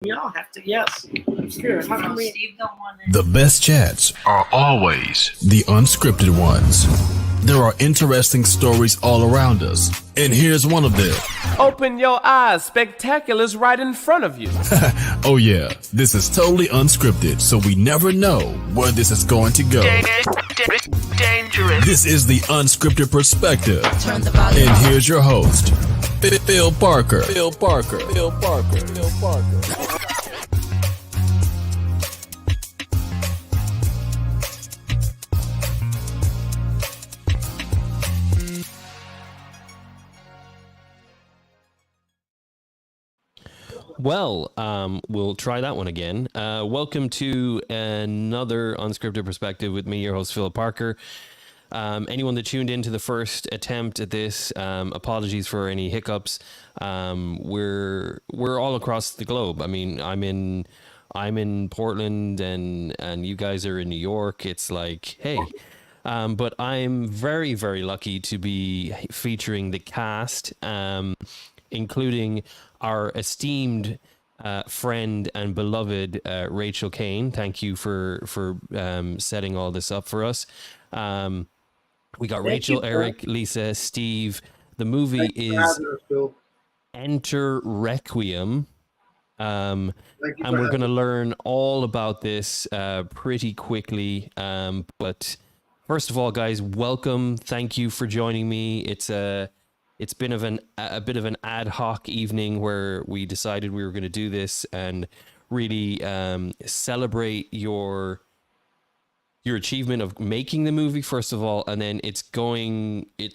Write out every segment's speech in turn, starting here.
We all have to. Yes. Sure. How can we? Steve don't want it. The best chats are always the unscripted ones. There are interesting stories all around us, and here's one of them. Open your eyes, spectacular's right in front of you. Oh yeah, this is totally unscripted, so we never know where this is going to go. Dangerous. This is the unscripted perspective. Turn the volume And up. here's your host, Phil Parker. Phil Parker. Phil Parker. Phil Parker. Well, we'll try that one again. Welcome to another Unscripted Perspective with me, your host, Philip Parker. Anyone that tuned into the first attempt at this, apologies for any hiccups. We're all across the globe. I mean, I'm in Portland and you guys are in New York. It's like, hey. But I'm very, very lucky to be featuring the cast, including our esteemed friend and beloved Rachel Kane. Thank you for setting all this up for us. We got Rachel, Eric, Lisa, Steve. The movie is Enter Requiem. And we're going to learn all about this pretty quickly. But first of all, guys, welcome. Thank you for joining me. It's been a bit of an ad hoc evening where we decided we were going to do this and really celebrate your achievement of making the movie, first of all, and then its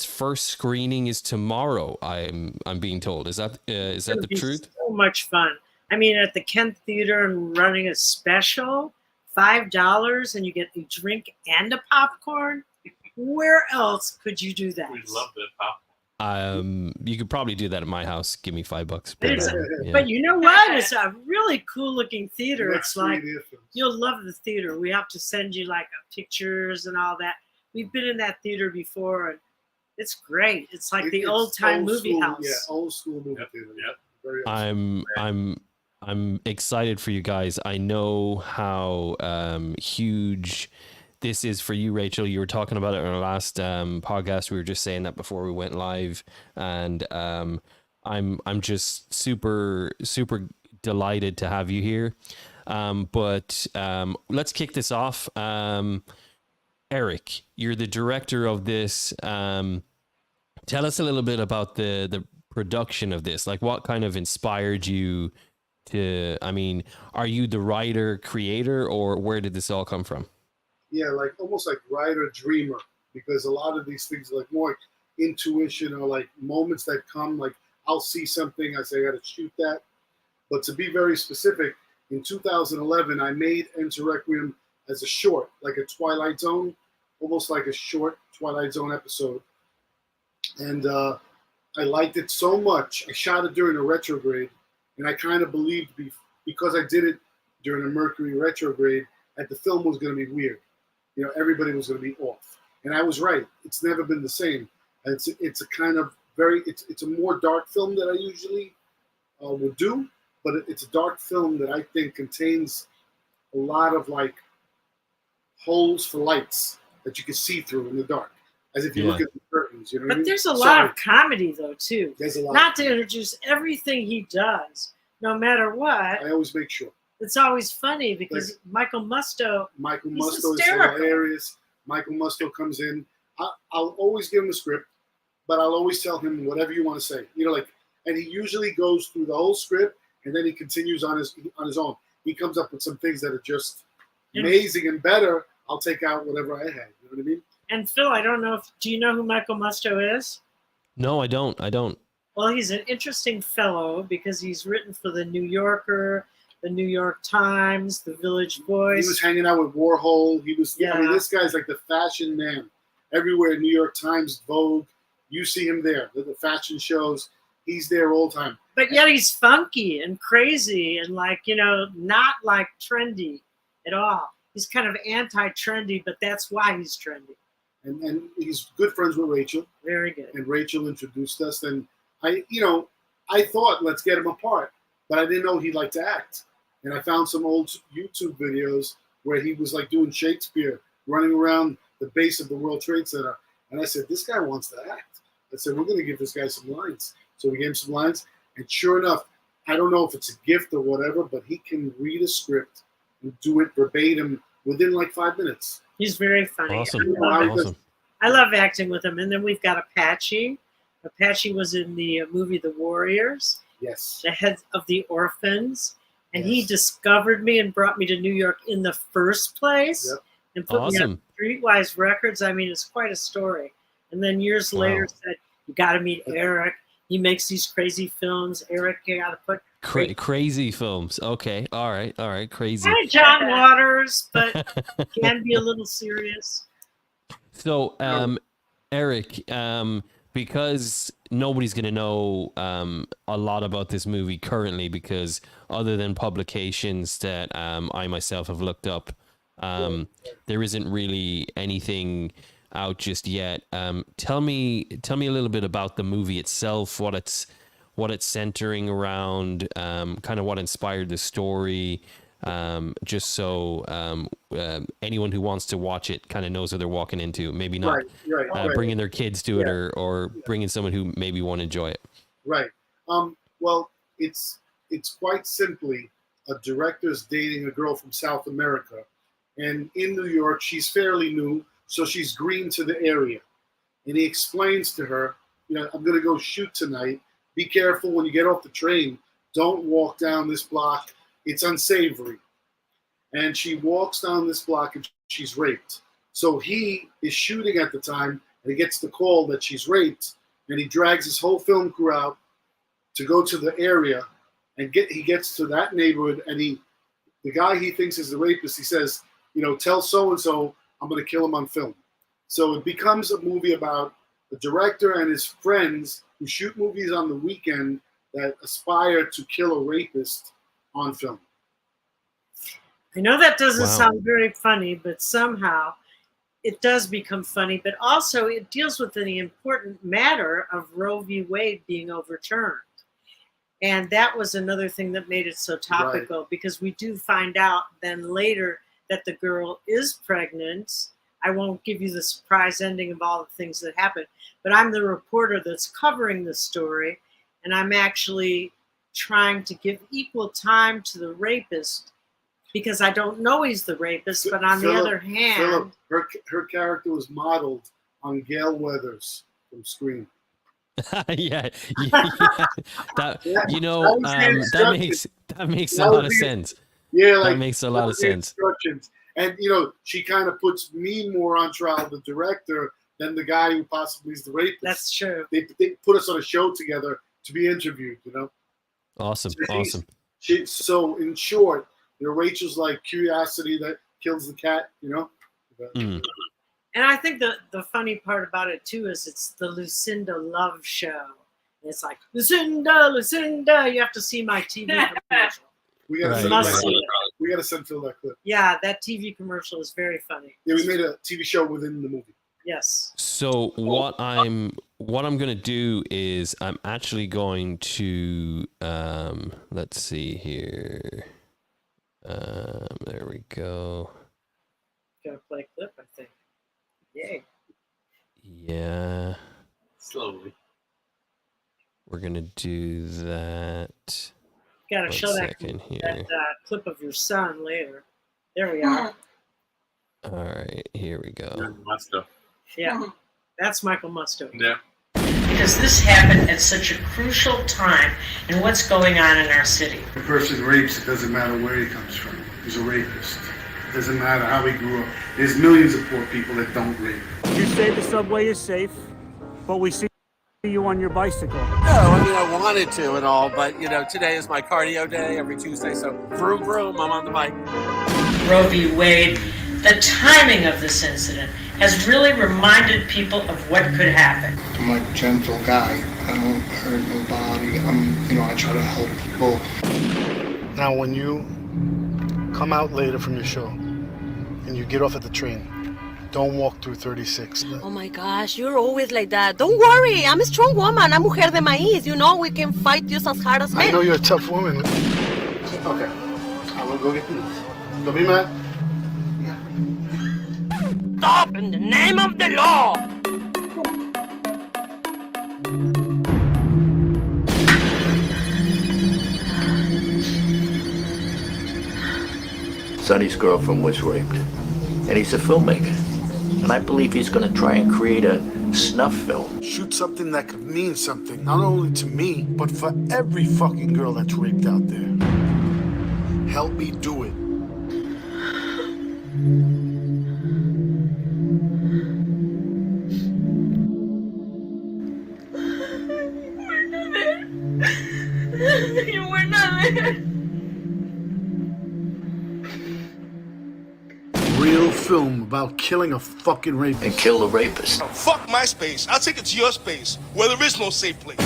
first screening is tomorrow. I'm being told. Is that the truth? So much fun. I mean, at the Kent Theater and running a special, $5, and you get a drink and a popcorn. Where else could you do that? We love the popcorn. You could probably do that at my house. Give me $5. But you know what? It's a really cool looking theater. It's like you'll love the theater. We have to send you like pictures and all that. We've been in that theater before, and it's great. It's like the old time movie house. Yeah, old school movie theater. Yep. Very awesome. I'm excited for you guys. I know how huge this is for you, Rachel. You were talking about it in our last podcast. We were just saying that before we went live, and I'm just super delighted to have you here. But let's kick this off. Eric, you're the director of this. Tell us a little bit about the production of this. Like, what kind of inspired you to? I mean, are you the writer, creator, or where did this all come from? Yeah, like almost like writer dreamer, because a lot of these things are like more intuition or like moments that come. Like I'll see something, I say I got to shoot that. But to be very specific, in 2011, I made Enter Requiem as a short, like a Twilight Zone, almost like a short Twilight Zone episode. And I liked it so much. I shot it during a retrograde, and I kind of believed because I did it during a Mercury retrograde that the film was going to be weird. You know, everybody was going to be off, and I was right. It's never been the same. It's a kind of it's a more dark film that I usually would do, but it's a dark film that I think contains a lot of like holes for lights that you can see through in the dark, as if you look at the curtains. You know what I mean? But there's a lot of comedy though too. There's a lot. Not to introduce everything he does, no matter what. I always make sure. It's always funny because Michael Musto is hysterical. hilarious. Michael Musto comes in. I'll always give him a script, but I'll always tell him whatever you want to say. You know, like, and he usually goes through the whole script and then he continues on his own. He comes up with some things that are just amazing and better. I'll take out whatever I had. You know what I mean? And Phil, I don't know do you know who Michael Musto is? No, I don't. Well, he's an interesting fellow because he's written for the New Yorker, the New York Times, the Village Voice. He was hanging out with Warhol. He was, I mean, this guy's like the fashion man. Everywhere, New York Times, Vogue, you see him there. The fashion shows, he's there all the time. But yet he's funky and crazy and like, you know, not like trendy at all. He's kind of anti-trendy, but that's why he's trendy. And he's good friends with Rachel. Very good. And Rachel introduced us. And I thought, let's get him apart. But I didn't know he'd like to act. And I found some old YouTube videos where he was like doing Shakespeare, running around the base of the World Trade Center. And I said, this guy wants to act. I said, we're going to give this guy some lines. So we gave him some lines. And sure enough, I don't know if it's a gift or whatever, but he can read a script and do it verbatim within like 5 minutes. He's very funny. Awesome. I love acting with him. And then we've got Apache. Apache was in the movie The Warriors. Yes. The head of the orphans. And Yes. he discovered me and brought me to New York in the first place. Yep. And put me on Streetwise Records. I mean, it's quite a story. And then years later said, you got to meet Eric. He makes these crazy films. Eric, you got to put crazy films. Okay. All right. Crazy. Kind of John Waters, but can be a little serious. So, Eric, because nobody's going to know a lot about this movie currently, because other than publications that I myself have looked up, there isn't really anything out just yet. Tell me a little bit about the movie itself, what it's centering around, kind of what inspired the story, just so anyone who wants to watch it kind of knows what they're walking into. Maybe not bringing their kids to it, or bringing someone who maybe won't enjoy it. Right. Well, it's quite simply a director's dating a girl from South America, and in New York, she's fairly new, so she's green to the area. And he explains to her, I'm going to go shoot tonight. Be careful when you get off the train. Don't walk down this block. It's unsavory. And she walks down this block and she's raped. So he is shooting at the time, and he gets the call that she's raped, and he drags his whole film crew out to go to the area, and he gets to that neighborhood, and the guy he thinks is the rapist, he says, tell so-and-so I'm going to kill him on film. So it becomes a movie about the director and his friends who shoot movies on the weekend that aspire to kill a rapist on film. I know that doesn't sound very funny, but somehow it does become funny. But also it deals with the important matter of Roe v. Wade being overturned. And that was another thing that made it so topical, because we do find out then later that the girl is pregnant. I won't give you the surprise ending of all the things that happened, but I'm the reporter that's covering the story, and I'm actually trying to give equal time to the rapist, because I don't know he's the rapist, but on the other hand... her character was modeled on Gail Weathers from Scream. That makes a lot of sense. Yeah, that makes a lot of sense. And she kind of puts me more on trial, the director, than the guy who possibly is the rapist. That's true. They put us on a show together to be interviewed. Awesome. So in short, Rachel's like curiosity that kills the cat. And I think the funny part about it too is it's the Lucinda Love show. It's like Lucinda. You have to see my TV commercial. We gotta send Phil that clip. Yeah, that TV commercial is very funny. Yeah, we made a TV show within the movie. Yes. So what I'm gonna do is I'm actually going to let's see here. There we go. Gotta play a clip, I think. Yay. Yeah. Slowly. We're gonna do that. Gotta show that clip of your son later. There we are. All right, here we go. Musto. Yeah, that's Michael Musto. Yeah. Because this happened at such a crucial time in what's going on in our city. If a person rapes, it doesn't matter where he comes from. He's a rapist. It doesn't matter how he grew up. There's millions of poor people that don't rape. You say the subway is safe, but we see you on your bicycle. No, I wanted to and all, but today is my cardio day every Tuesday, so vroom vroom, I'm on the bike. Roe v. Wade, the timing of this incident has really reminded people of what could happen. I'm like a gentle guy. I don't hurt nobody. I try to help people. Now, when you come out later from your show and you get off at the train, don't walk through 36. Oh my gosh, you're always like that. Don't worry, I'm a strong woman. I'm mujer de maíz. We can fight just as hard as men. I know you're a tough woman. Okay. I'm gonna go get these. Don't be mad. Stop in the name of the law! Sonny's girlfriend was raped, and he's a filmmaker. And I believe he's gonna try and create a snuff film. Shoot something that could mean something, not only to me, but for every fucking girl that's raped out there. Help me do it. You were not there. Real film about killing a fucking rapist. And kill the rapist. Fuck my space. I'll take it to your space, where there is no safe place.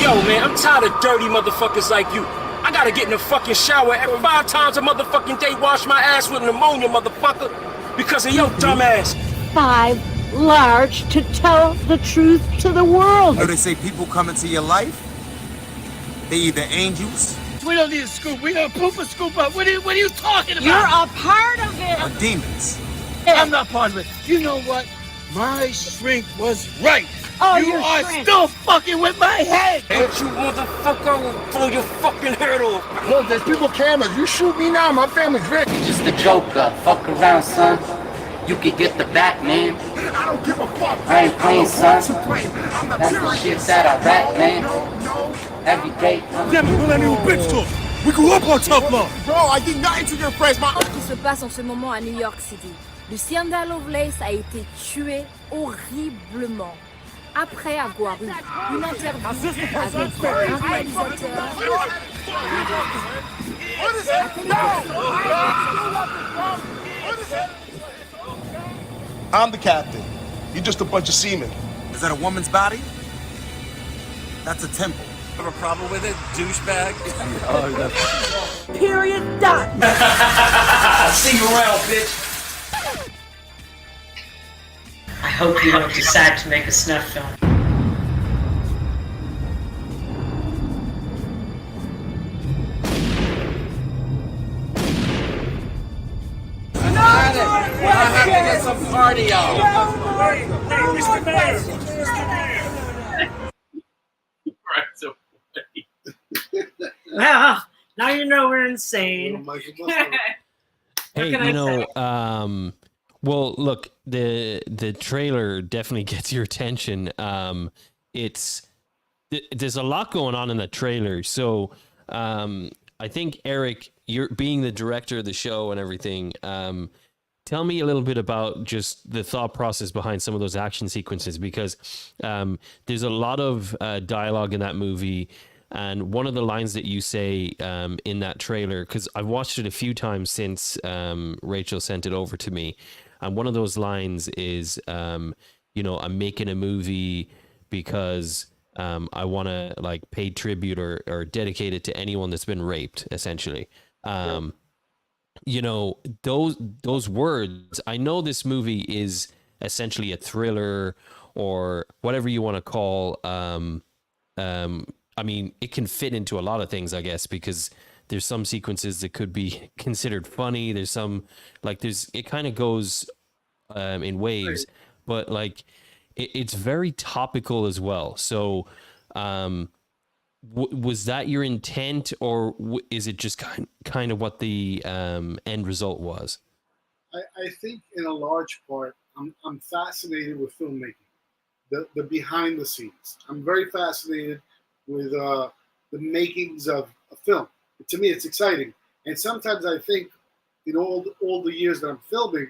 Yo, man, I'm tired of dirty motherfuckers like you. I gotta get in the fucking shower every 5 times a motherfucking day, wash my ass with pneumonia, motherfucker, because of your dumb ass. 5 large to tell the truth to the world. They say people come into your life, they either angels. We don't need a scoop. We don't poop a scoop up. What are you talking about? You're a part of it. Or demons. I'm not part of it. You know what? My shrink was right. Oh, you are still fucking with my head. Ain't you motherfucker? I will blow your fucking head off. Look, there's people cameras. You shoot me now, my family's rich. Just a joker. Fuck around, son. You could get the back, man. I don't give a fuck. I ain't playing, son. That's the shit that I rap, man. Every day. Damn it, we'll let you bitch talk. We grew up on tough love. Bro, I did nothing to your friends. Ce qui se passe en ce moment à New York City. Lucinda Lovelace a été tuée horriblement après avoir eu une interview avec un réalisateur. I'm the captain. You're just a bunch of seamen. Is that a woman's body? That's a temple. Have a problem with it, douchebag? Period. Done. See you around, bitch. I hope you don't decide to make a snuff film. I have to get some cardio. Mr. Mayor. Well, now you know we're insane. Hey, you know, well, look, the trailer definitely gets your attention. There's a lot going on in the trailer. So, I think Eric, you're being the director of the show and everything. Tell me a little bit about just the thought process behind some of those action sequences, because there's a lot of dialogue in that movie. And one of the lines that you say in that trailer, because I've watched it a few times since Rachel sent it over to me, and one of those lines is, you know, I'm making a movie because I want to like pay tribute or dedicate it to anyone that's been raped, essentially. You know, those words, I know this movie is essentially a thriller or whatever you want to call, I mean, it can fit into a lot of things, I guess, because there's some sequences that could be considered funny. There's some, like, it kind of goes in waves, but like, it's very topical as well. So, was that your intent, or is it just kind of what the end result was? I think in a large part, I'm fascinated with filmmaking, the behind the scenes. I'm very fascinated with the makings of a film. To me, it's exciting. And sometimes I think in all the years that I'm filming,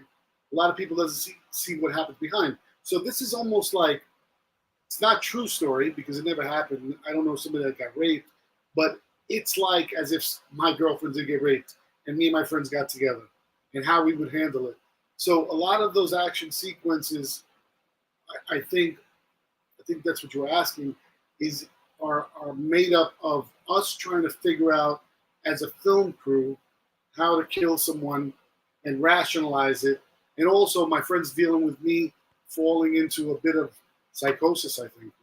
a lot of people doesn't see what happens behind. So this is almost like, it's not true story because it never happened. I don't know somebody that got raped, but it's like as if my girlfriend did get raped and me and my friends got together and how we would handle it. So a lot of those action sequences, I think that's what you're asking, are made up of us trying to figure out as a film crew how to kill someone and rationalize it. And also my friends dealing with me falling into a bit of psychosis, I think.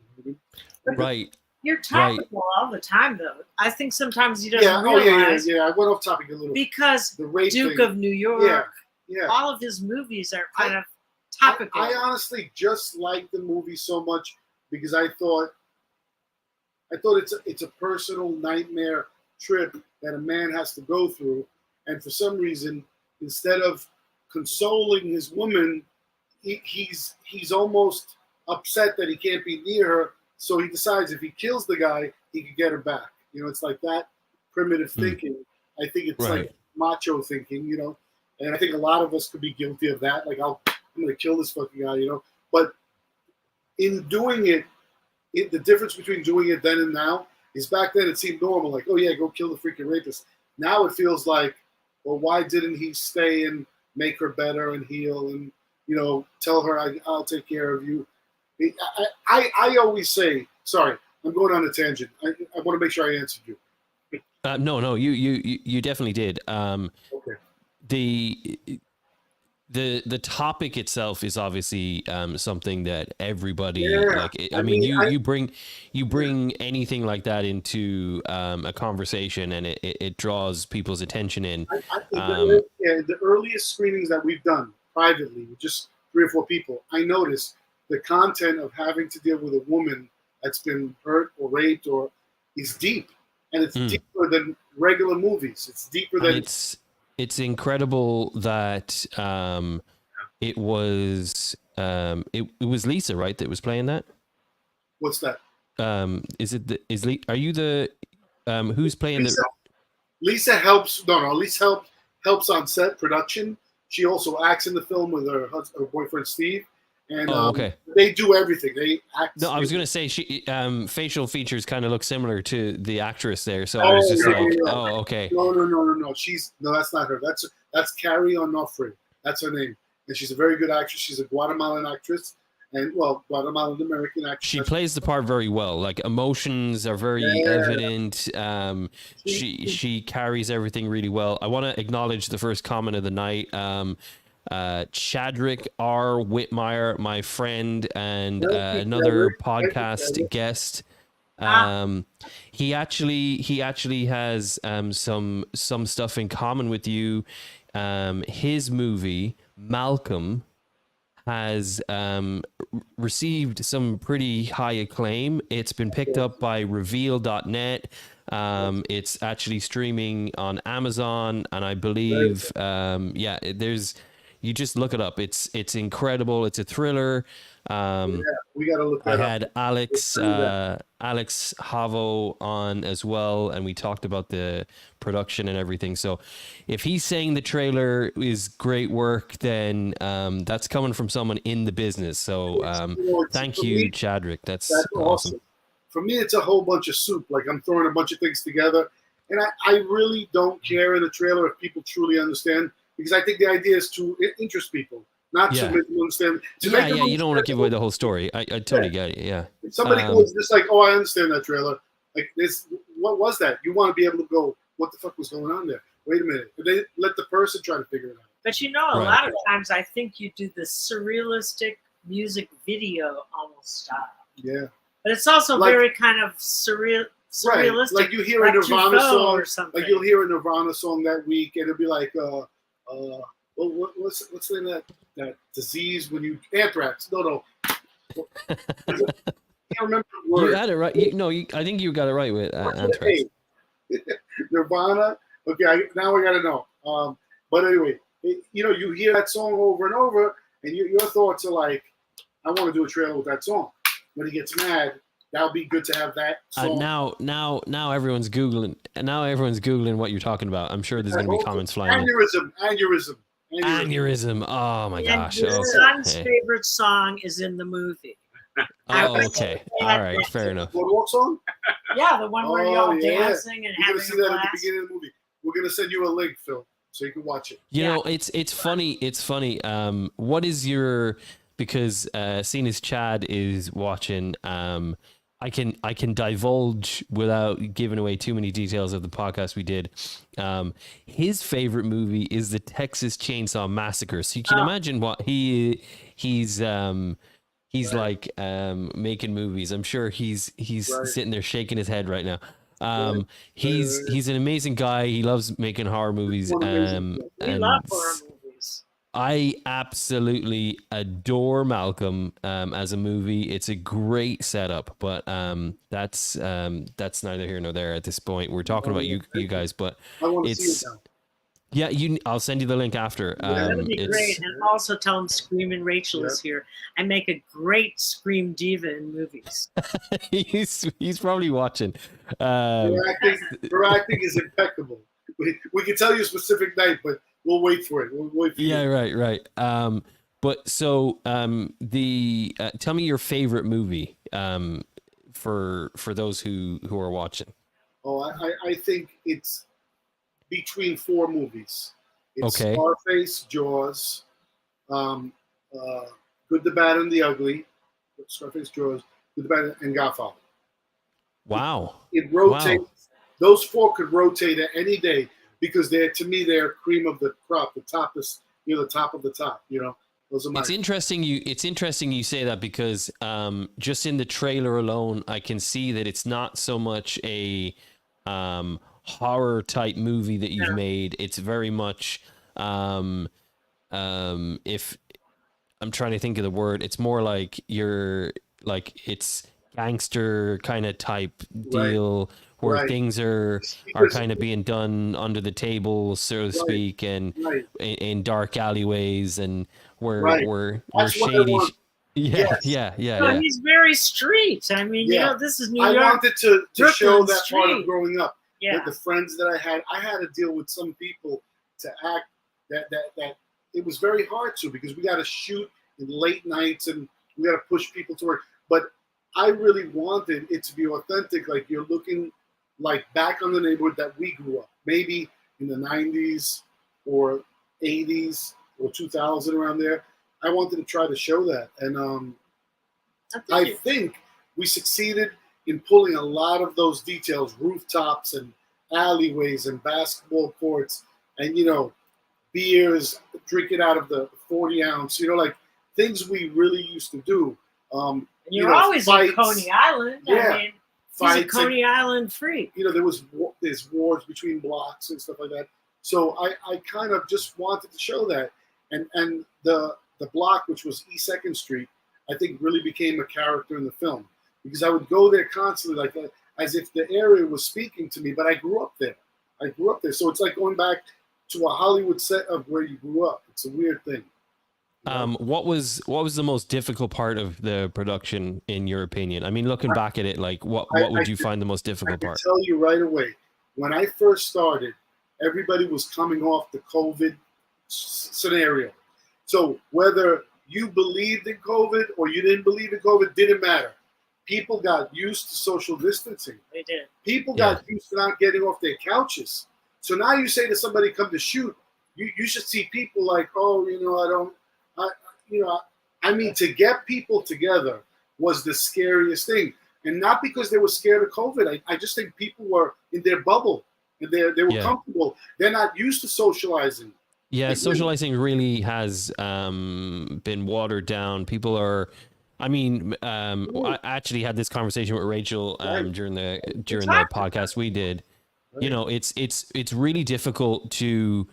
Right. You're topical all the time, though. I think sometimes he doesn't realize. Yeah. I went off topic a little. Because the rape Duke thing. of New York, yeah. all of his movies are kind of topical. I honestly just like the movie so much because I thought it's a personal nightmare trip that a man has to go through, and for some reason, instead of consoling his woman, he's almost upset that he can't be near her. So he decides if he kills the guy, he can get her back. You know, it's like that primitive thinking. I think it's like macho thinking, you know. And I think a lot of us could be guilty of that. Like, I'm going to kill this fucking guy, you know. But in doing it, the difference between doing it then and now is back then it seemed normal. Like, oh, yeah, go kill the freaking rapist. Now it feels like, well, why didn't he stay and make her better and heal and, you know, tell her I'll take care of you. I always say, sorry, I'm going on a tangent. I want to make sure I answered you. No, you definitely did. Okay. The topic itself is obviously something that everybody like. I mean, you bring anything like that into a conversation, and it draws people's attention in. The earliest screenings that we've done privately with just 3 or 4 people, I noticed the content of having to deal with a woman that's been hurt or raped or is deep, and it's deeper than regular movies. It's deeper than it's incredible that it was Lisa, right, that was playing that. What's that? Are you the who's playing Lisa, Lisa helps. No, Lisa helps on set production. She also acts in the film with her boyfriend Steve. And okay. They do everything. They act. No, I was gonna say she facial features kind of look similar to the actress there, so I was just oh, okay. No. That's not her. That's Carrie Onofre. That's her name, and she's a very good actress. She's a Guatemalan actress, and Guatemalan American actress. She plays the part very well. Like emotions are very evident. She carries everything really well. I want to acknowledge the first comment of the night. Chadrick R. Whitmire, my friend and another podcast guest. He actually has some stuff in common with you. His movie Malcolm has received some pretty high acclaim. It's been picked up by reveal.net. It's actually streaming on Amazon, and I believe you just look it up. It's incredible. It's a thriller. We got to look that up. I had Alex Havo on as well, and we talked about the production and everything. So if he's saying the trailer is great work, then that's coming from someone in the business. So thank you, Chadrick. That's awesome. For me, it's a whole bunch of soup. Like, I'm throwing a bunch of things together. And I really don't care in a trailer if people truly understand, because I think the idea is to interest people, not to make them understand. You don't want to give away the whole story. I totally get it. Yeah. If somebody goes just like, oh, I understand that trailer. Like this, what was that? You want to be able to go, what the fuck was going on there? Wait a minute. But they let the person try to figure it out. But a lot of times I think you do the surrealistic music video almost style. Yeah. But it's also very kind of surrealistic. Right. Like you hear a Nirvana song, like you'll hear a Nirvana song that week, and it'll be like, what's the name of that disease when you anthrax? No. I can't remember the word. You had it right. I think you got it right with anthrax. Nirvana. Okay, now I got to know. But anyway, you hear that song over and over, and your thoughts are like, I want to do a trailer with that song. When he gets mad, that would be good to have that song. Now everyone's googling. Now everyone's googling what you're talking about. I'm sure there's going to be comments flying. Aneurysm. Oh my gosh. And your son's favorite song is in the movie. Oh, okay. All right. Fair enough. Boardwalk song? Yeah, the one where you're all dancing and You're having gonna see that a at the blast. beginning of the movie. We're gonna send you a link, Phil, so you can watch it. You know, it's funny. It's funny. What is your, because seeing as Chad is watching, I can divulge without giving away too many details of the podcast we did. His favorite movie is the Texas Chainsaw Massacre. So you can imagine what he's like making movies. I'm sure he's sitting there shaking his head right now. He's an amazing guy. He loves making horror movies. We love horror movies. I absolutely adore Malcolm as a movie. It's a great setup, but that's neither here nor there at this point. We're talking about you guys, but I want to see it now. Yeah, I'll send you the link after. That would be great. And also tell him Screaming Rachel is here. I make a great Scream diva in movies. he's probably watching. Her acting is impeccable. We can tell you a specific night, but we'll wait for it. Yeah, right. But so tell me your favorite movie for those who are watching. Oh, I think it's between 4 movies. It's Okay. Scarface, Jaws, Good, the Bad, and the Ugly. Scarface, Jaws, Good, the Bad, and Godfather. Wow. It rotates. Wow. Those 4 could rotate at any day because they're cream of the crop. The top is, the top of the top. Those are my. It's interesting you say that because just in the trailer alone, I can see that it's not so much a horror type movie that you've made. It's very much if I'm trying to think of the word, it's more like it's gangster kind of type deal where things are kind of being done under the table, so to speak, and in dark alleyways and where shady. Yeah. He's very street. I mean, this is New York. I wanted to show that street. part of growing up. Yeah. With the friends that I had to deal with some people to act that it was very hard to, because we got to shoot in late nights and we got to push people to work. But I really wanted it to be authentic. Like you're looking like back on the neighborhood that we grew up, maybe in the 90s or 80s or 2000, around there. I wanted to try to show that. And I think we succeeded in pulling a lot of those details, rooftops and alleyways and basketball courts and, beers, drinking out of the 40 ounce, like things we really used to do. And you're always fights. in Coney Island. Yeah. I mean, he's a Coney and, Island freak. There's wars between blocks and stuff like that. So I kind of just wanted to show that. And the block, which was East 2nd Street, I think really became a character in the film. Because I would go there constantly, like as if the area was speaking to me. But I grew up there. So it's like going back to a Hollywood set of where you grew up. It's a weird thing. What was the most difficult part of the production, in your opinion? I mean, looking back at it, like what would you find the most difficult part? I can tell you right away. When I first started, everybody was coming off the COVID scenario. So whether you believed in COVID or you didn't believe in COVID, didn't matter. People got used to social distancing. They did. People got used to not getting off their couches. So now you say to somebody, come to shoot, you should see people like, I mean, to get people together was the scariest thing. And not because they were scared of COVID. I just think people were in their bubble and they were comfortable. They're not used to socializing. Yeah, socializing really has been watered down. People are, I actually had this conversation with Rachel during the podcast we did. It's really difficult to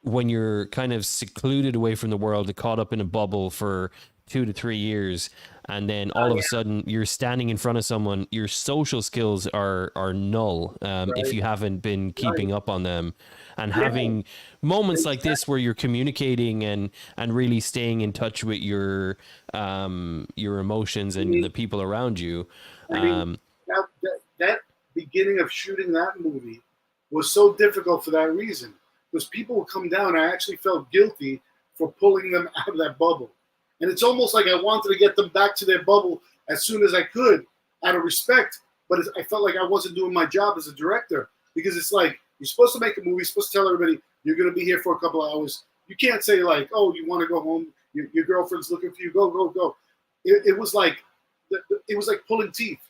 when you're kind of secluded away from the world, caught up in a bubble for 2 to 3 years, and then all of a sudden you're standing in front of someone, your social skills are null if you haven't been keeping up on them. And having moments like this where you're communicating and really staying in touch with your emotions and the people around you. Now, that beginning of shooting that movie was so difficult for that reason, because people would come down. I actually felt guilty for pulling them out of that bubble. And it's almost like I wanted to get them back to their bubble as soon as I could, out of respect. But I felt like I wasn't doing my job as a director, because it's like, you're supposed to make a movie, you're supposed to tell everybody you're going to be here for a couple of hours. You can't say like, oh, you want to go home, your girlfriend's looking for you, go. It was like pulling teeth.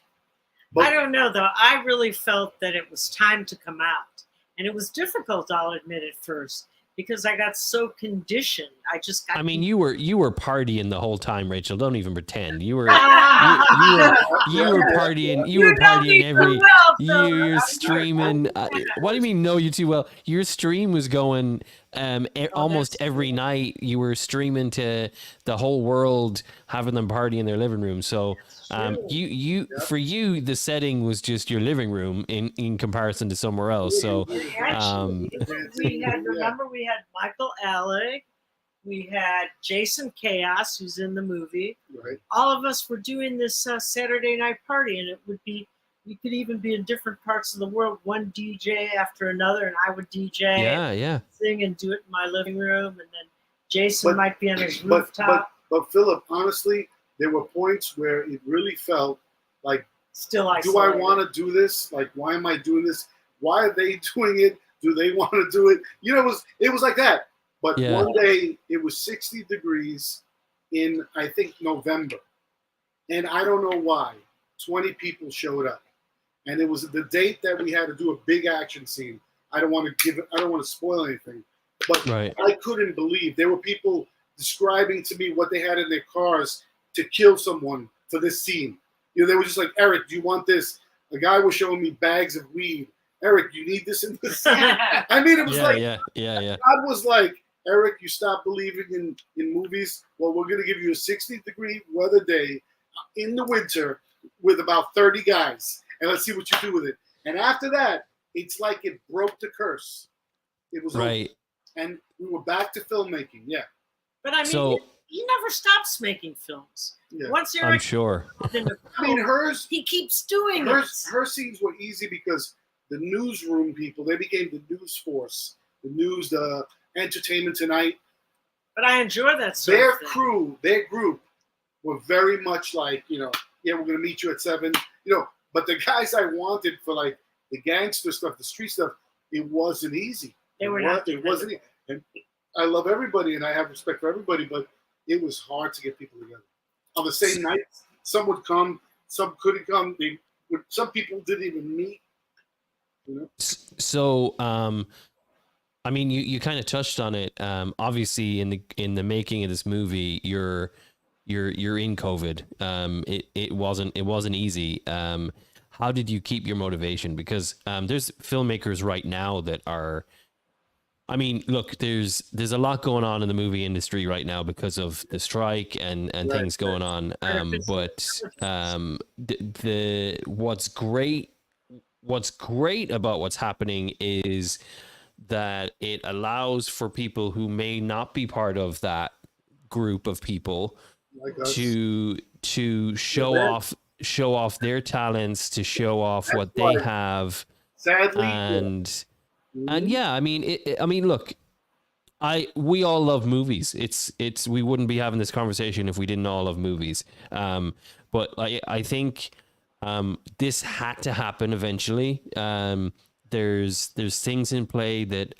But I don't know, though. I really felt that it was time to come out. And it was difficult, I'll admit, at first, because I got so conditioned. I mean, you were partying the whole time, Rachel. Don't even pretend. You were partying. You were partying every. You're streaming. What do you mean? Know you too well? Your stream was going almost every night. You were streaming to the whole world, having them party in their living room. So, for you, the setting was just your living room in comparison to somewhere else. So, we had Michael Alec, we had Jason Chaos, who's in the movie. Right. All of us were doing this Saturday night party, and we could even be in different parts of the world, one DJ after another, and I would DJ, sing and do it in my living room, and then Jason might be on his rooftop. But Philip, honestly, there were points where it really felt like, still isolated. Do I want to do this? Like, why am I doing this? Why are they doing it? Do they want to do it? You know, it was like that. But one day it was 60 degrees in, I think, November. And I don't know why. 20 people showed up. And it was the date that we had to do a big action scene. I don't want to spoil anything. But I couldn't believe there were people describing to me what they had in their cars to kill someone for this scene. You know, they were just like, Eric, do you want this? A guy was showing me bags of weed. Eric, you need this in the scene. I mean, it was God was like, Eric, you stop believing in movies. Well, we're going to give you a 60-degree weather day in the winter with about 30 guys, and let's see what you do with it. And after that, it's like it broke the curse. It was over. And we were back to filmmaking. Yeah. But I mean, he never stops making films. Yeah. Once Eric, I'm sure. I mean, hers. He keeps doing her scenes were easy because the newsroom people, they became the news force, the news, the Entertainment Tonight. But I enjoy that sort Their of thing. crew, their group were very much like, you know, we're going to meet you at 7, you know, but the guys I wanted for like the gangster stuff, the street stuff, it wasn't easy. It wasn't easy. And I love everybody and I have respect for everybody, but it was hard to get people together. On the same night, some would come, some couldn't come. Some people didn't even meet. You know? So, I mean, you kind of touched on it. Obviously, in the making of this movie, you're in COVID. It wasn't easy. How did you keep your motivation? Because there's filmmakers right now that are. I mean, look, there's a lot going on in the movie industry right now because of the strike and things going on. But what's great about what's happening is that it allows for people who may not be part of that group of people to show off their talents, to show off what they have. Sadly, and yeah, I mean, look, we all love movies. It's we wouldn't be having this conversation if we didn't all love movies. But I think this had to happen eventually. There's things in play that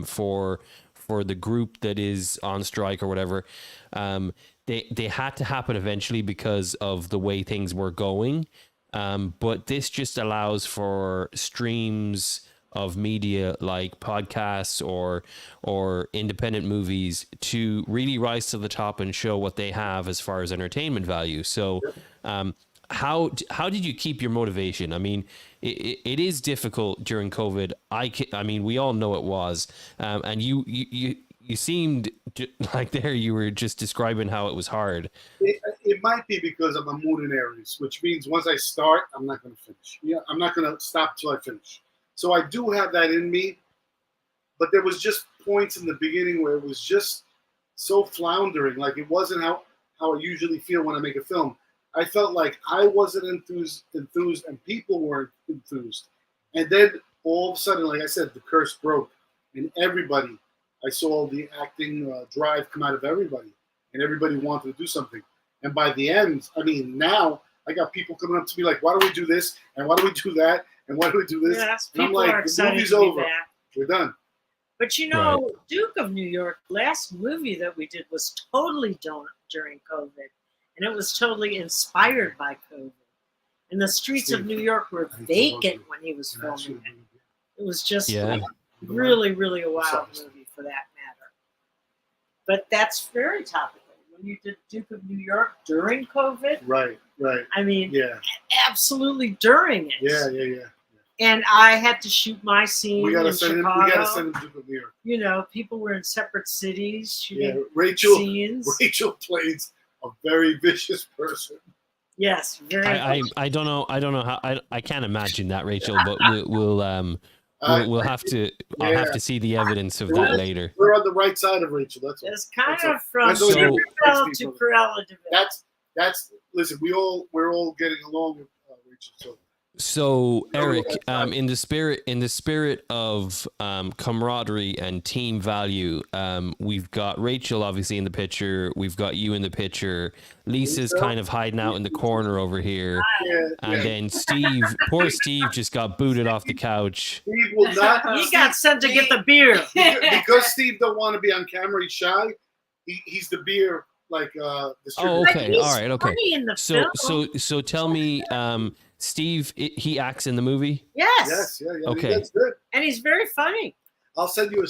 for the group that is on strike or whatever, they had to happen eventually because of the way things were going. But this just allows for streams of media like podcasts or independent movies to really rise to the top and show what they have as far as entertainment value. So how did you keep your motivation? I mean, it is difficult during COVID. I mean, we all know it was, and you seemed like there you were just describing how it was hard. It might be because I'm a moon in Aries, which means once I start, I'm not going to finish. Yeah, I'm not going to stop till I finish. So I do have that in me, but there was just points in the beginning where it was just so floundering. Like it wasn't how I usually feel when I make a film. I felt like I wasn't enthused, and people weren't enthused. And then all of a sudden, like I said, the curse broke, and everybody. I saw the acting drive come out of everybody, and everybody wanted to do something. And by the end, I mean, now I got people coming up to me like, why do we do this? And why do we do that? And why do we do this? Yes, and I'm people are like, the excited movie's to be over. back. We're done. But you know, Duke of New York, last movie that we did was totally done during COVID. And it was totally inspired by COVID. And the streets of New York were vacant when he was filming it. It was just really, really a wild movie for that matter. But that's very topical. When you did Duke of New York during COVID. Right. I mean, yeah, absolutely during it. Yeah. And I had to shoot my scene We gotta in send Chicago. him. We gotta send him to Duke of New York. You know, people were in separate cities shooting Rachel. scenes. Rachel plays a very vicious person. Yes, very. I don't know how I can't imagine that, Rachel, but we'll have to. I'll have to see the evidence of that later. We're on the right side of Rachel. That's all. It's kind That's of from Cinderella to Cruella de Vil. That's. Listen, we're all getting along with Rachel. So Eric, in the spirit of camaraderie and team value, we've got Rachel obviously in the picture. We've got you in the picture. Lisa's kind of hiding out in the corner over here, and then Steve. Poor Steve just got booted off the couch. Steve will not. He got sent to get the beer because Steve don't want to be on camera. He's shy. He's the beer distributor. Oh, okay, all right, okay. In the film. So tell me. Steve, he acts in the movie? Yes. Yeah. Okay. That's good. And he's very funny. I'll send you a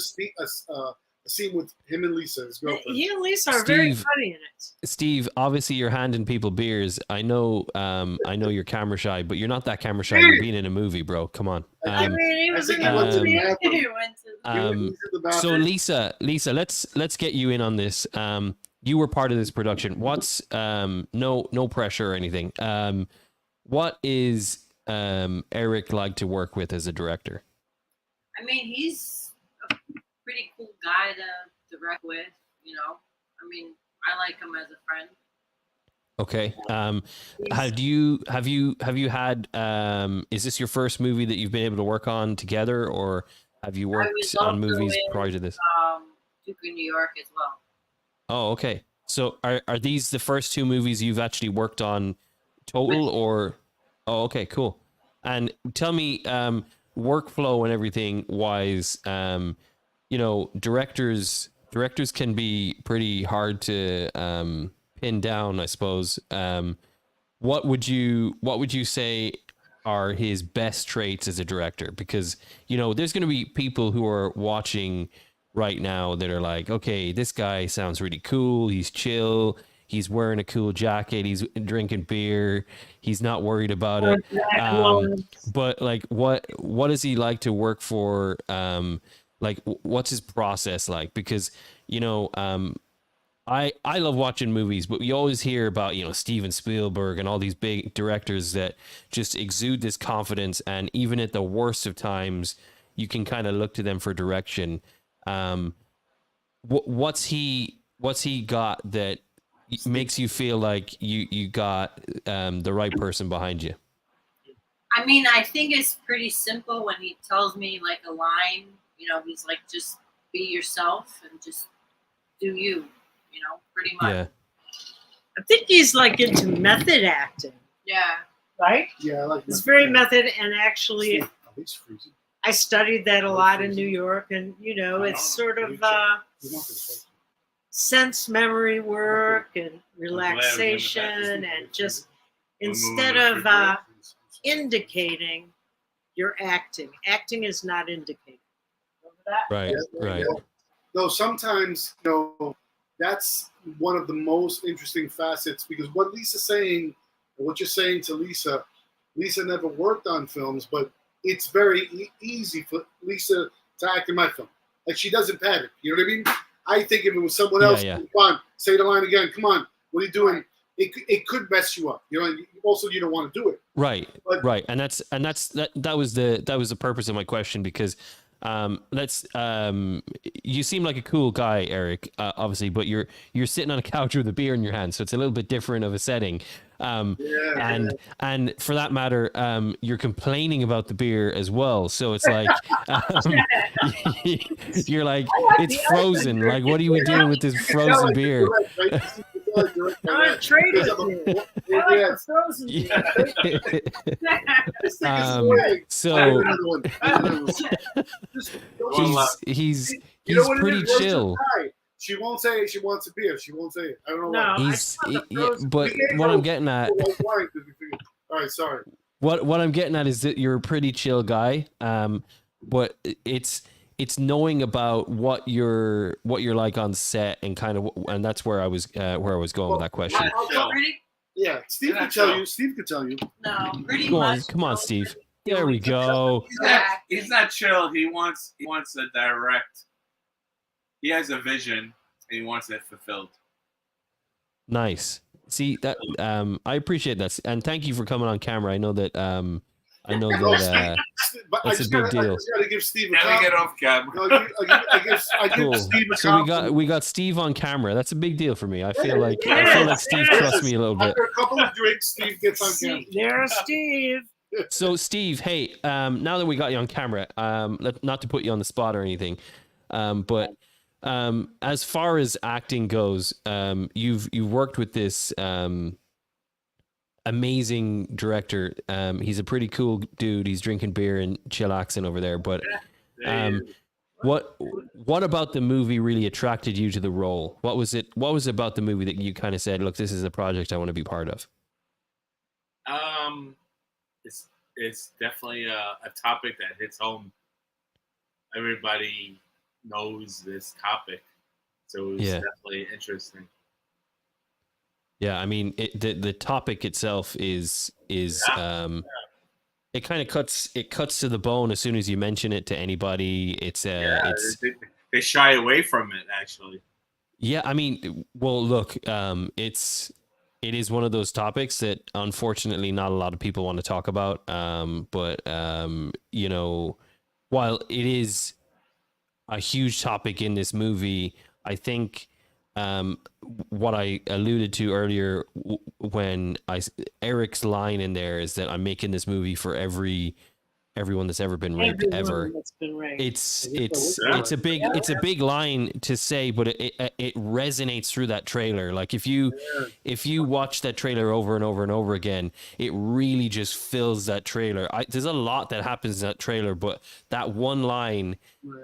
scene with him and Lisa, his girlfriend. He and Lisa are very funny in it. Steve, obviously you're handing people beers. I know you're camera shy, but you're not that camera shy. You're being in a movie, bro. Come on. I mean, he was in the movie. So Lisa, let's get you in on this. You were part of this production. What's no pressure or anything. What is Eric like to work with as a director? I mean, he's a pretty cool guy to direct with, you know. I mean, I like him as a friend. Okay. Have you had is this your first movie that you've been able to work on together, or have you worked on movies prior to this? Duke of New York as well. Oh, okay. So are these the first two movies you've actually worked on total, or okay, cool. And tell me workflow and everything wise, directors can be pretty hard to pin down, I suppose. What would you say are his best traits as a director? Because there's going to be people who are watching right now that are like, okay, this guy sounds really cool, he's chill, he's wearing a cool jacket, he's drinking beer, he's not worried about it. But like, what does he like to work for? Like, what's his process like? Because I love watching movies, but we always hear about Steven Spielberg and all these big directors that just exude this confidence, and even at the worst of times, you can kind of look to them for direction. What's he got that makes you feel like you got the right person behind you? I mean, I think it's pretty simple when he tells me like a line. He's like, just be yourself and just do you. Pretty much. Yeah. I think he's like into method acting. Yeah. Right? Yeah, I like it's very method, and actually I studied that a lot in New York, and it's sort of sense memory work and relaxation, and just instead of indicating, you're acting. Acting is not indicating. Remember that? Right. No, sometimes that's one of the most interesting facets, because what Lisa's saying, and what you're saying to Lisa never worked on films, but it's very easy for Lisa to act in my film. Like, she doesn't panic. You know what I mean? I think if it was someone else, Yeah. come on, say the line again. Come on, what are you doing? It could mess you up. You know. Also, you don't want to do it. Right, But- right, and that was the purpose of my question, because you seem like a cool guy, Eric, obviously, but you're sitting on a couch with a beer in your hand, so it's a little bit different of a setting. And for that matter, you're complaining about the beer as well, so it's like you're like, it's frozen. Like, what are we doing with this frozen beer? I'm trading you. I like the frozen so he's You know what it pretty is? Roy's chill. a guy. She won't say she wants a beer. She won't say it. I don't know why. But what I'm getting at, All right, sorry. what I'm getting at is that you're a pretty chill guy. But it's knowing about what you're like on set, and kind of, and that's where I was going with that question. Yeah, Steve could tell you. Steve could tell you. No, pretty Come much. on, Steve. There we go. He's not chill. He wants a direct. He has a vision and he wants it fulfilled. Nice. See that? I appreciate that, and thank you for coming on camera. I know that. But that's a big deal. I just got to give Steve a Now we compliment. get off camera. No, I give Cool. Steve a So compliment. we got Steve on camera. That's a big deal for me. I feel like Steve trusts me a little bit. After a couple of drinks, Steve gets on camera. There's Steve. So Steve, hey, now that we got you on camera, not to put you on the spot or anything, but as far as acting goes, you've worked with this amazing director. He's a pretty cool dude. He's drinking beer and chillaxing over there. But what about the movie really attracted you to the role? What was it about the movie that you kind of said, look, this is a project I want to be part of? It's definitely a topic that hits home. Everybody knows this topic, so it's definitely interesting. Yeah, I mean, the topic itself is it kind of cuts to the bone as soon as you mention it to anybody. They shy away from it, actually. Yeah, I mean, well, look, it is one of those topics that unfortunately not a lot of people want to talk about. But you know, while it is a huge topic in this movie, I think what I alluded to earlier when Eric's line in there is that I'm making this movie for everyone that's ever been raped ever. It's a big line to say, but it resonates through that trailer. Like if you watch that trailer over and over and over again, it really just fills that trailer. There's a lot that happens in that trailer, but that one line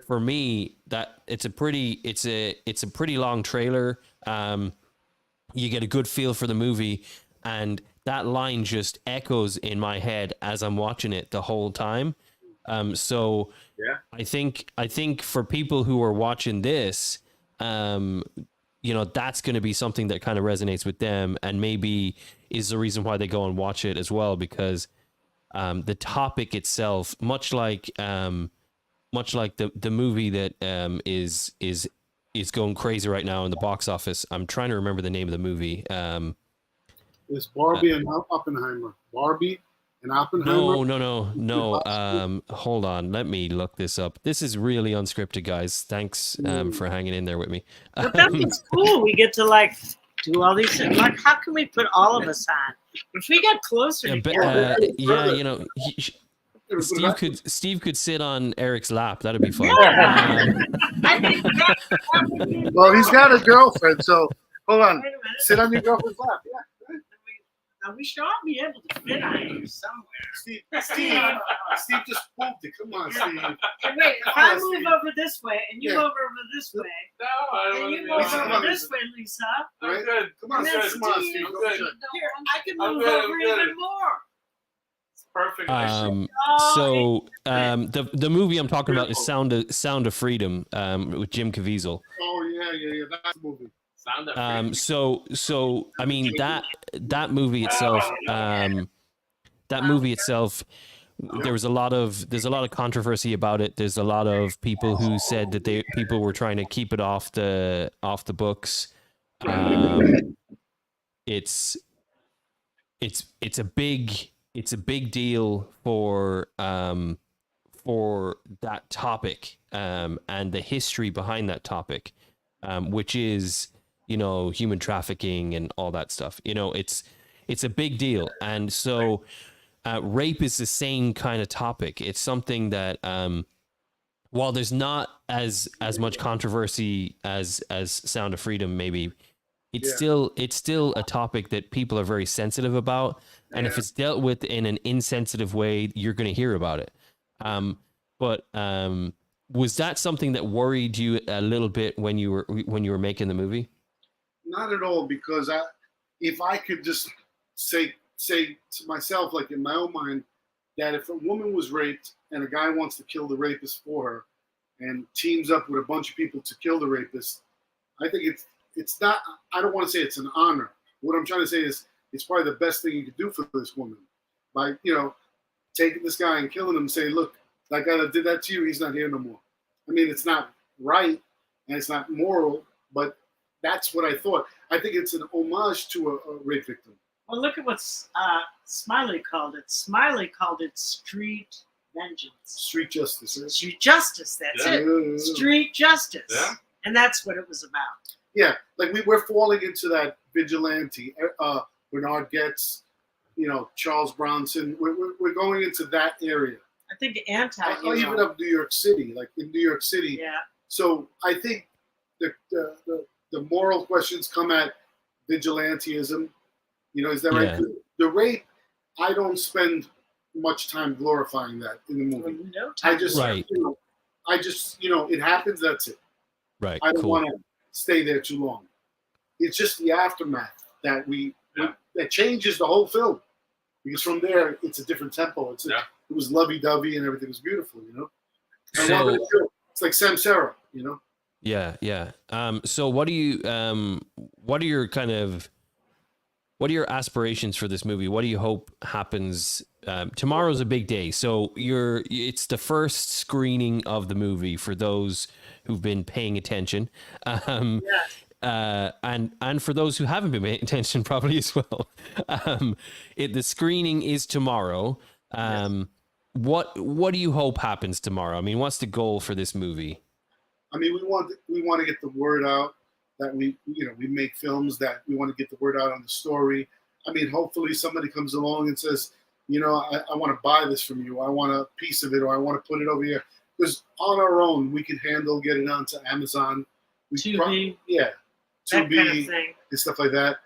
for me, that it's a pretty long trailer. You get a good feel for the movie, and that line just echoes in my head as I'm watching it the whole time. So yeah, I think for people who are watching this, you know, that's going to be something that kind of resonates with them, and maybe is the reason why they go and watch it as well, because the topic itself, much like the movie that is going crazy right now in the box office. I'm trying to remember the name of the movie. It's Barbie and Oppenheimer. Barbie and Oppenheimer. No. Hold on. Let me look this up. This is really unscripted, guys. Thanks for hanging in there with me. But that's cool. We get to like do all these things. Like, how can we put all of us on? If we get closer together. Yeah, you know, Steve could sit on Eric's lap. That'd be fun. Well, he's got a girlfriend, so hold on. Sit on your girlfriend's lap. Yeah. We should all be able to fit on you somewhere. Steve just pooped it. Come on, Steve. Hey, wait, if I move over this way and you move over this way, and you move over this way, Lisa. I'm good. Come on, Steve. Here, I can move over even more. It's perfect. So the movie I'm talking about is Sound of Freedom with Jim Caviezel. Oh yeah. That's the movie. So I mean that movie itself, there's a lot of controversy about it. There's a lot of people who said that people were trying to keep it off the books. It's a big deal for that topic and the history behind that topic, which is, you know, human trafficking and all that stuff. You know, it's a big deal, and so rape is the same kind of topic. It's something that while there's not as much controversy as Sound of Freedom maybe, it's still a topic that people are very sensitive about, and if it's dealt with in an insensitive way, you're going to hear about it. But was that something that worried you a little bit when you were making the movie? Not at all, because if I could just say to myself, like in my own mind, that if a woman was raped and a guy wants to kill the rapist for her and teams up with a bunch of people to kill the rapist, I think it's not, I don't want to say it's an honor. What I'm trying to say is it's probably the best thing you could do for this woman. By, you know, taking this guy and killing him and saying, look, that guy that did that to you, he's not here no more. I mean, it's not right and it's not moral, but that's what I thought. I think it's an homage to a rape victim. Well, look at what Smiley called it. Smiley called it street vengeance. Street justice. Right? Street justice, that's it. Yeah. Street justice. Yeah. And that's what it was about. Yeah, like we're falling into that vigilante. Bernard Goetz, you know, Charles Bronson. We're going into that area. I think even of New York City, like in New York City. Yeah. So I think the moral questions come at vigilantism. You know, is that right? The rape, I don't spend much time glorifying that in the movie. No time. You know, it happens. That's it. Right. I don't want to stay there too long. It's just the aftermath that that changes the whole film, because from there it's a different tempo. It was lovey-dovey and everything was beautiful. You know, it's like Samsara. You know. Yeah, yeah. So what are your aspirations for this movie? What do you hope happens? Tomorrow's a big day, so it's the first screening of the movie for those who've been paying attention, and for those who haven't been paying attention probably as well. The screening is tomorrow. What do you hope happens tomorrow? I mean, what's the goal for this movie? I mean, we want to get the word out that we make films, that we want to get the word out on the story. I mean, hopefully somebody comes along and says, you know, I want to buy this from you. I want a piece of it, or I want to put it over here. Because on our own, we can handle getting onto Amazon. Tubi. Tubi kind of thing. And stuff like that.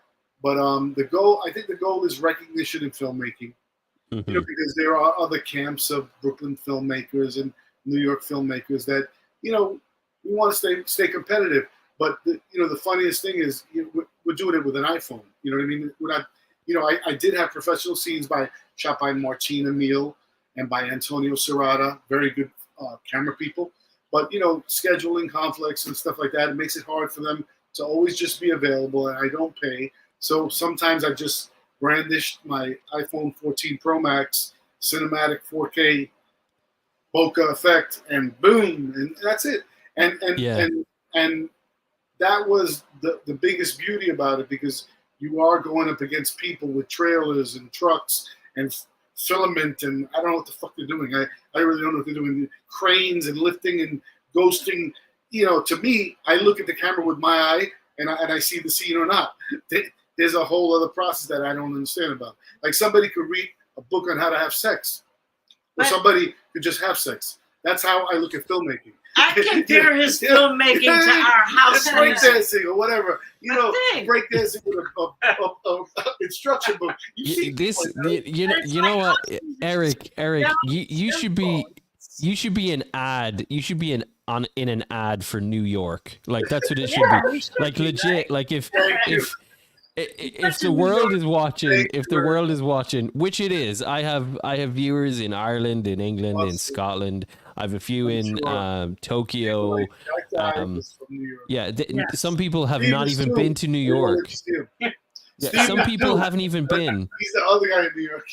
But I think the goal is recognition in filmmaking. Mm-hmm. You know, because there are other camps of Brooklyn filmmakers and New York filmmakers that, you know, we want to stay competitive. But the funniest thing is, we're doing it with an iPhone. You know what I mean? We're not. You know, I did have professional scenes shot by Martina Meal and by Antonio Serrata, very good camera people. But you know, scheduling conflicts and stuff like that, it makes it hard for them to always just be available, and I don't pay. So sometimes I just brandished my iPhone 14 Pro Max cinematic 4K bokeh effect, and boom, and that's it. And that was the biggest beauty about it, because you are going up against people with trailers and trucks and filament, and I don't know what the fuck they're doing. I really don't know what they're doing. Cranes and lifting and ghosting. You know, to me, I look at the camera with my eye and I see the scene or not. There's a whole other process that I don't understand about. Like somebody could read a book on how to have sex, or somebody could just have sex. That's how I look at filmmaking. I compare his filmmaking to our house breakdancing or whatever. You know, breakdancing with a instruction book. You know what, Eric, you should be an ad. You should be in an ad for New York. Like that's what it should be. Like legit. Like if the world is watching, which it is, I have viewers in Ireland, in England, in Scotland. I have a few in Tokyo. Some people have not even been to New York. Some people haven't even been. He's the other guy in New York.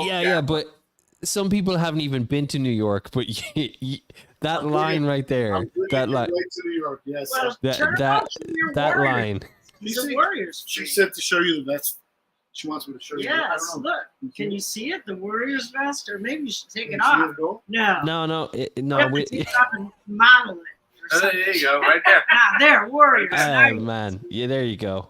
Yeah, but some people haven't even been to New York, but that line right there, that line, right to New York. Yes. Well, that line. He's a Warriors. She said to show you the vest. She wants me to show you. I Yes, don't know. look. Can you see it? The Warriors vest, or maybe you should take it off. No. No. You have to take it off and model it. There you go, right there. There, Warriors. Oh man, yeah, there you go.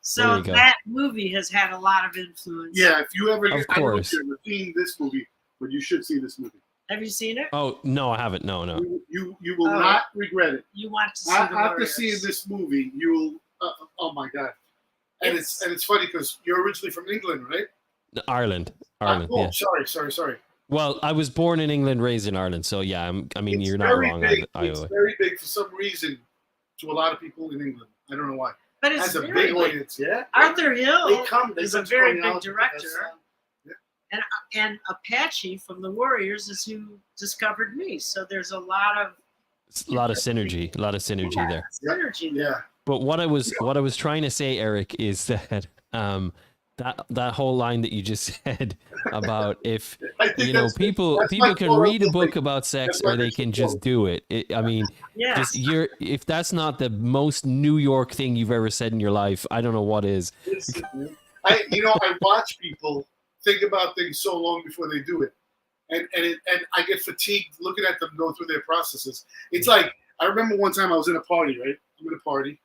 So There you go. that movie has had a lot of influence. Yeah, if you ever Of I don't know if course. you've ever seen this movie, but you should see this movie. Have you seen it? Oh no, I haven't. No. You will not regret it. You want to see the After Warriors. seeing this movie, you will. Oh my god! And it's funny because you're originally from England, right? Ireland. Oh, Yeah. sorry. Well, I was born in England, raised in Ireland, so yeah. I mean, you're not very wrong. big. Iowa. It's very big for some reason to a lot of people in England. I don't know why. But it's has a very big big. audience. Yeah. Arthur Hill They come is a to very Coney big Island, director. that's, And Apache from the Warriors is who discovered me. So there's a lot of A lot of synergy. There. synergy. Yeah. But what I was trying to say, Eric, is that that whole line that you just said about if people can read a book about sex or they can just do it. I mean, Yes. if that's not the most New York thing you've ever said in your life, I don't know what is. I watch people think about things so long before they do it, and I get fatigued looking at them go through their processes. It's like I remember one time I was in a party, right? I'm in a party,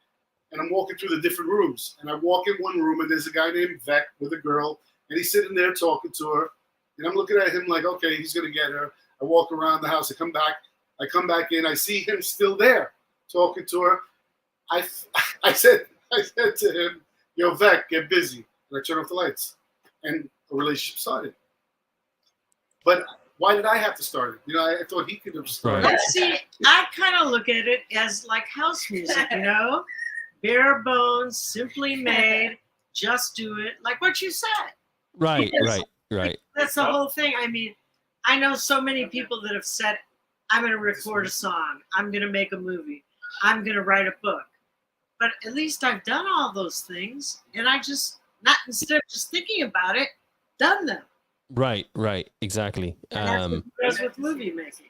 and I'm walking through the different rooms, and I walk in one room, and there's a guy named Vec with a girl, and he's sitting there talking to her, and I'm looking at him like, okay, he's gonna get her. I walk around the house, I come back in, I see him still there talking to her. I said to him, yo, Vec, get busy. And I turn off the lights. And a relationship started. But why did I have to start it? I thought he could have started it. See, I kind of look at it as like house music, bare bones, simply made, just do it, like what you said. Right. That's the whole thing. I mean, I know so many people that have said, I'm going to record a song, I'm going to make a movie, I'm going to write a book. But at least I've done all those things, and I just, not instead of just thinking about it, done them. Right, exactly. And that's what it does with movie making.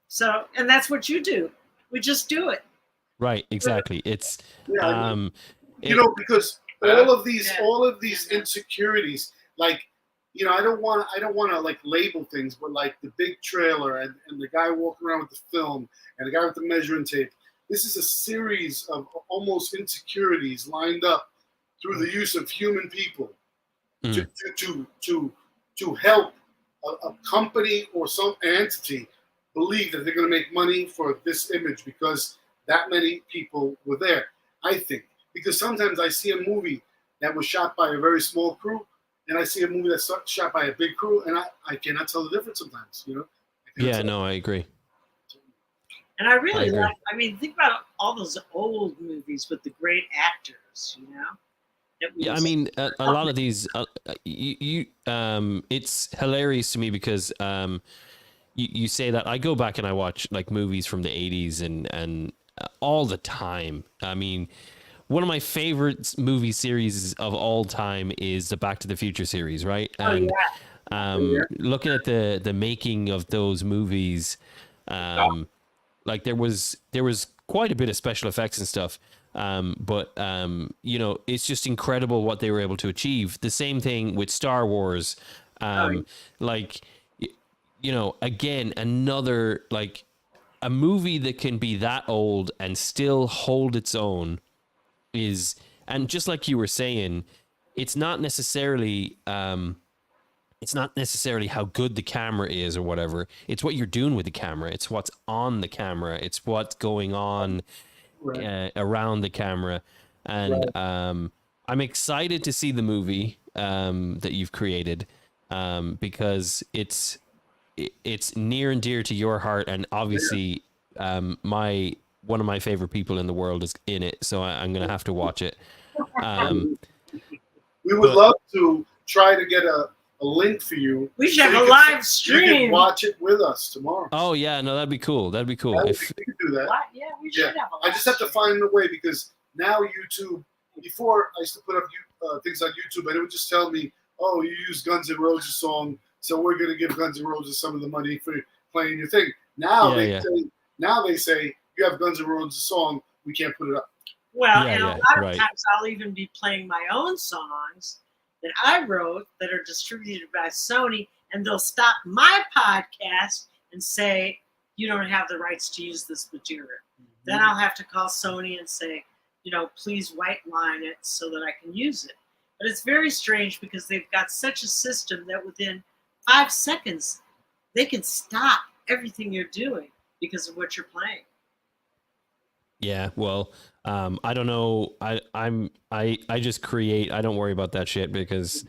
So, and that's what you do. We just do it. Right, exactly. It's because all of these insecurities, like, I don't want to like label things, but like the big trailer and the guy walking around with the film and the guy with the measuring tape. This is a series of almost insecurities lined up through the use of human people to help a company or some entity believe that they're going to make money for this image because that many people were there. I think because sometimes I see a movie that was shot by a very small crew, and I see a movie that's shot by a big crew, and I cannot tell the difference sometimes. Yeah, no, I agree. And I really like. I mean, think about all those old movies with the great actors. Yeah, I mean, a lot of these, it's hilarious to me because you say that. I go back and I watch like movies from the 80s and all the time. I mean, one of my favorite movie series of all time is the Back to the Future series, right? And looking at the making of those movies, like there was quite a bit of special effects and stuff. But it's just incredible what they were able to achieve. The same thing with Star Wars. Again, another like a movie that can be that old and still hold its own and just like you were saying, it's not necessarily how good the camera is or whatever. It's what you're doing with the camera. It's what's on the camera. It's what's going on around the camera. And I'm excited to see the movie that you've created because it's near and dear to your heart. And obviously one of my favorite people in the world is in it. So I'm going to have to watch it. We would love to try to get a link for you. We should have a live stream. You can watch it with us tomorrow. Oh yeah, no, that'd be cool. We could do that. Yeah, we should have a I just have to find a way because now YouTube. Before I used to put up things on YouTube, and it would just tell me, "Oh, you use Guns N' Roses song so we're going to give Guns N' Roses some of the money for playing your thing. Now they say you have Guns N' Roses song, we can't put it up. Well, and a lot of times I'll even be playing my own songs that I wrote that are distributed by Sony, and they'll stop my podcast and say, you don't have the rights to use this material. Then I'll have to call Sony and say, please white line it so that I can use it. But it's very strange because they've got such a system that within 5 seconds, they can stop everything you're doing because of what you're playing. Yeah, well, I don't know. I just create. I don't worry about that shit because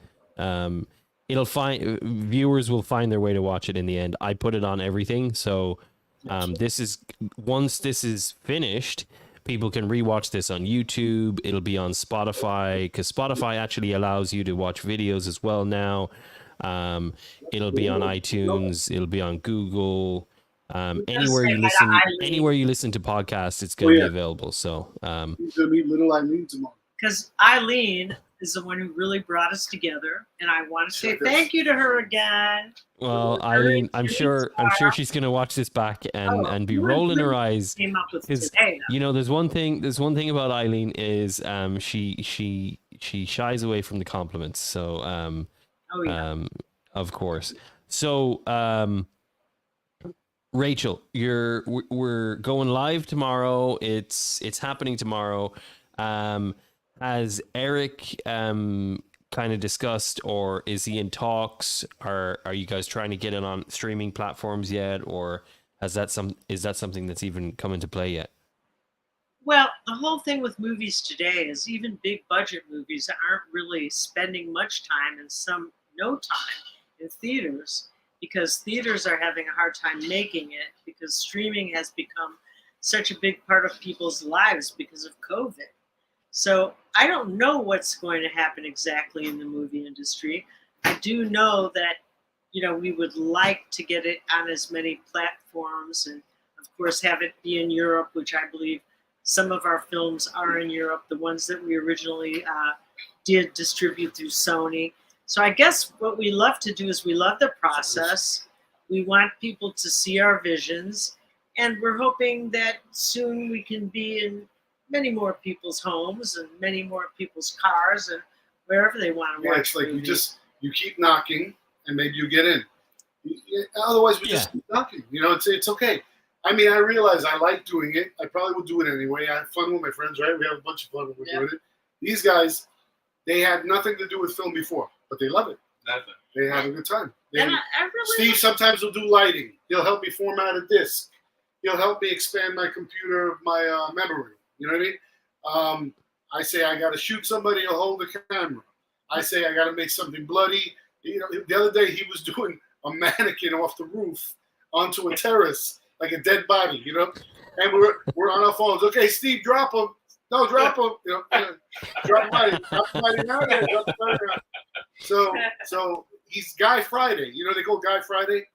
viewers will find their way to watch it in the end. I put it on everything, so once this is finished, people can rewatch this on YouTube. It'll be on Spotify because Spotify actually allows you to watch videos as well now. It'll be on iTunes. It'll be on Google. Anywhere you listen to podcasts, it's going to be available. So he's going to meet little Eileen tomorrow. Because Eileen is the one who really brought us together, and I want to say thank you to her again. Well, Eileen, I'm sure she's going to watch this back and be rolling her eyes. Came up with today, there's one thing about Eileen is she shies away from the compliments. So of course. So Rachel, we're going live tomorrow. It's happening tomorrow. Has Eric kind of discussed, or is he in talks? Are you guys trying to get it on streaming platforms yet, or is that something that's even come into play yet? Well, the whole thing with movies today is even big budget movies aren't really spending much time and some no time in theaters, because theaters are having a hard time making it because streaming has become such a big part of people's lives because of COVID. So I don't know what's going to happen exactly in the movie industry. I do know that, we would like to get it on as many platforms and, of course, have it be in Europe, which I believe some of our films are in Europe, the ones that we originally did distribute through Sony. So I guess what we love to do is we love the process. We want people to see our visions, and we're hoping that soon we can be in many more people's homes and many more people's cars and wherever they want to watch. It's like you keep knocking and maybe you get in. Otherwise, we just keep knocking. It's okay. I mean, I realize I like doing it. I probably would do it anyway. I have fun with my friends, right? We have a bunch of fun when we're doing it. These guys, they had nothing to do with film before, but they love it. Nothing. They have a good time. And I really Steve sometimes will do lighting. He'll help me format a disc. He'll help me expand my computer, my memory. You know what I mean? I say I got to shoot somebody, he'll hold the camera. I say I got to make something bloody. The other day he was doing a mannequin off the roof onto a terrace, like a dead body, And we're on our phones. Okay, Steve, drop him. No, drop him. Drop body. Drop body now. Drop the body now. So he's Guy Friday. They call Guy Friday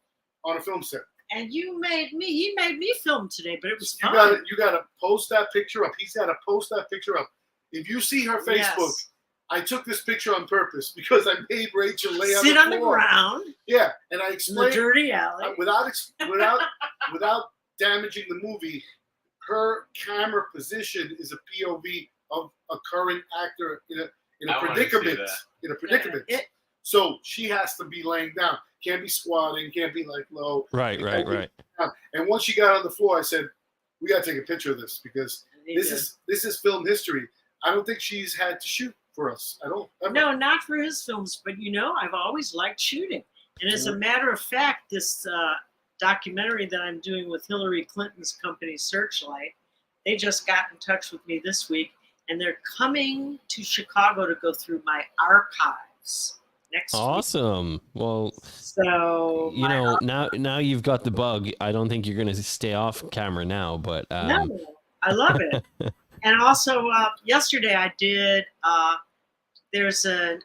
on a film set. And he made me film today, but it was fun. You gotta post that picture up. He's gotta post that picture up. If you see her Facebook, I took this picture on purpose because I made Rachel lay sit on the ground. Yeah, and I explained the dirty alley without damaging the movie. Her camera position is a POV of a current actor in a predicament. In a predicament. So she has to be laying down. Can't be squatting. Can't be like low. Right. And once she got on the floor, I said, "We got to take a picture of this because this is film history." I don't think she's had to shoot for us at all. Ever. No, not for his films. But I've always liked shooting. And as a matter of fact, this documentary that I'm doing with Hillary Clinton's company, Searchlight, they just got in touch with me this week, and they're coming to Chicago to go through my archives. Awesome. Week. Well, so now you've got the bug. I don't think you're going to stay off camera now, but no, I love it. And also, yesterday I did. There's a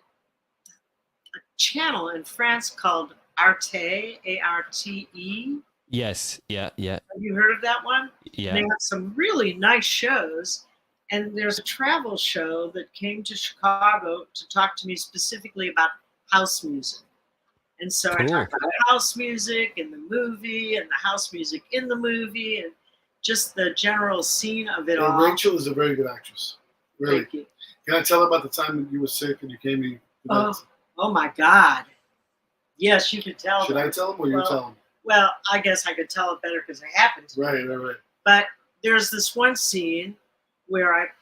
channel in France called Arte, A-R-T-E. Yes. Yeah. Have you heard of that one? Yeah. And they have some really nice shows. And there's a travel show that came to Chicago to talk to me specifically about house music. And so I talked about house music in the movie and the house music in the movie and just the general scene of it all. Rachel is a very good actress. Really. Thank you. Can I tell her about the time that you were sick and you came to Oh my God. Yes, you could tell Should them. I tell him or you tell him? Well, I guess I could tell it better because it happened to me. Right. But there's this one scene where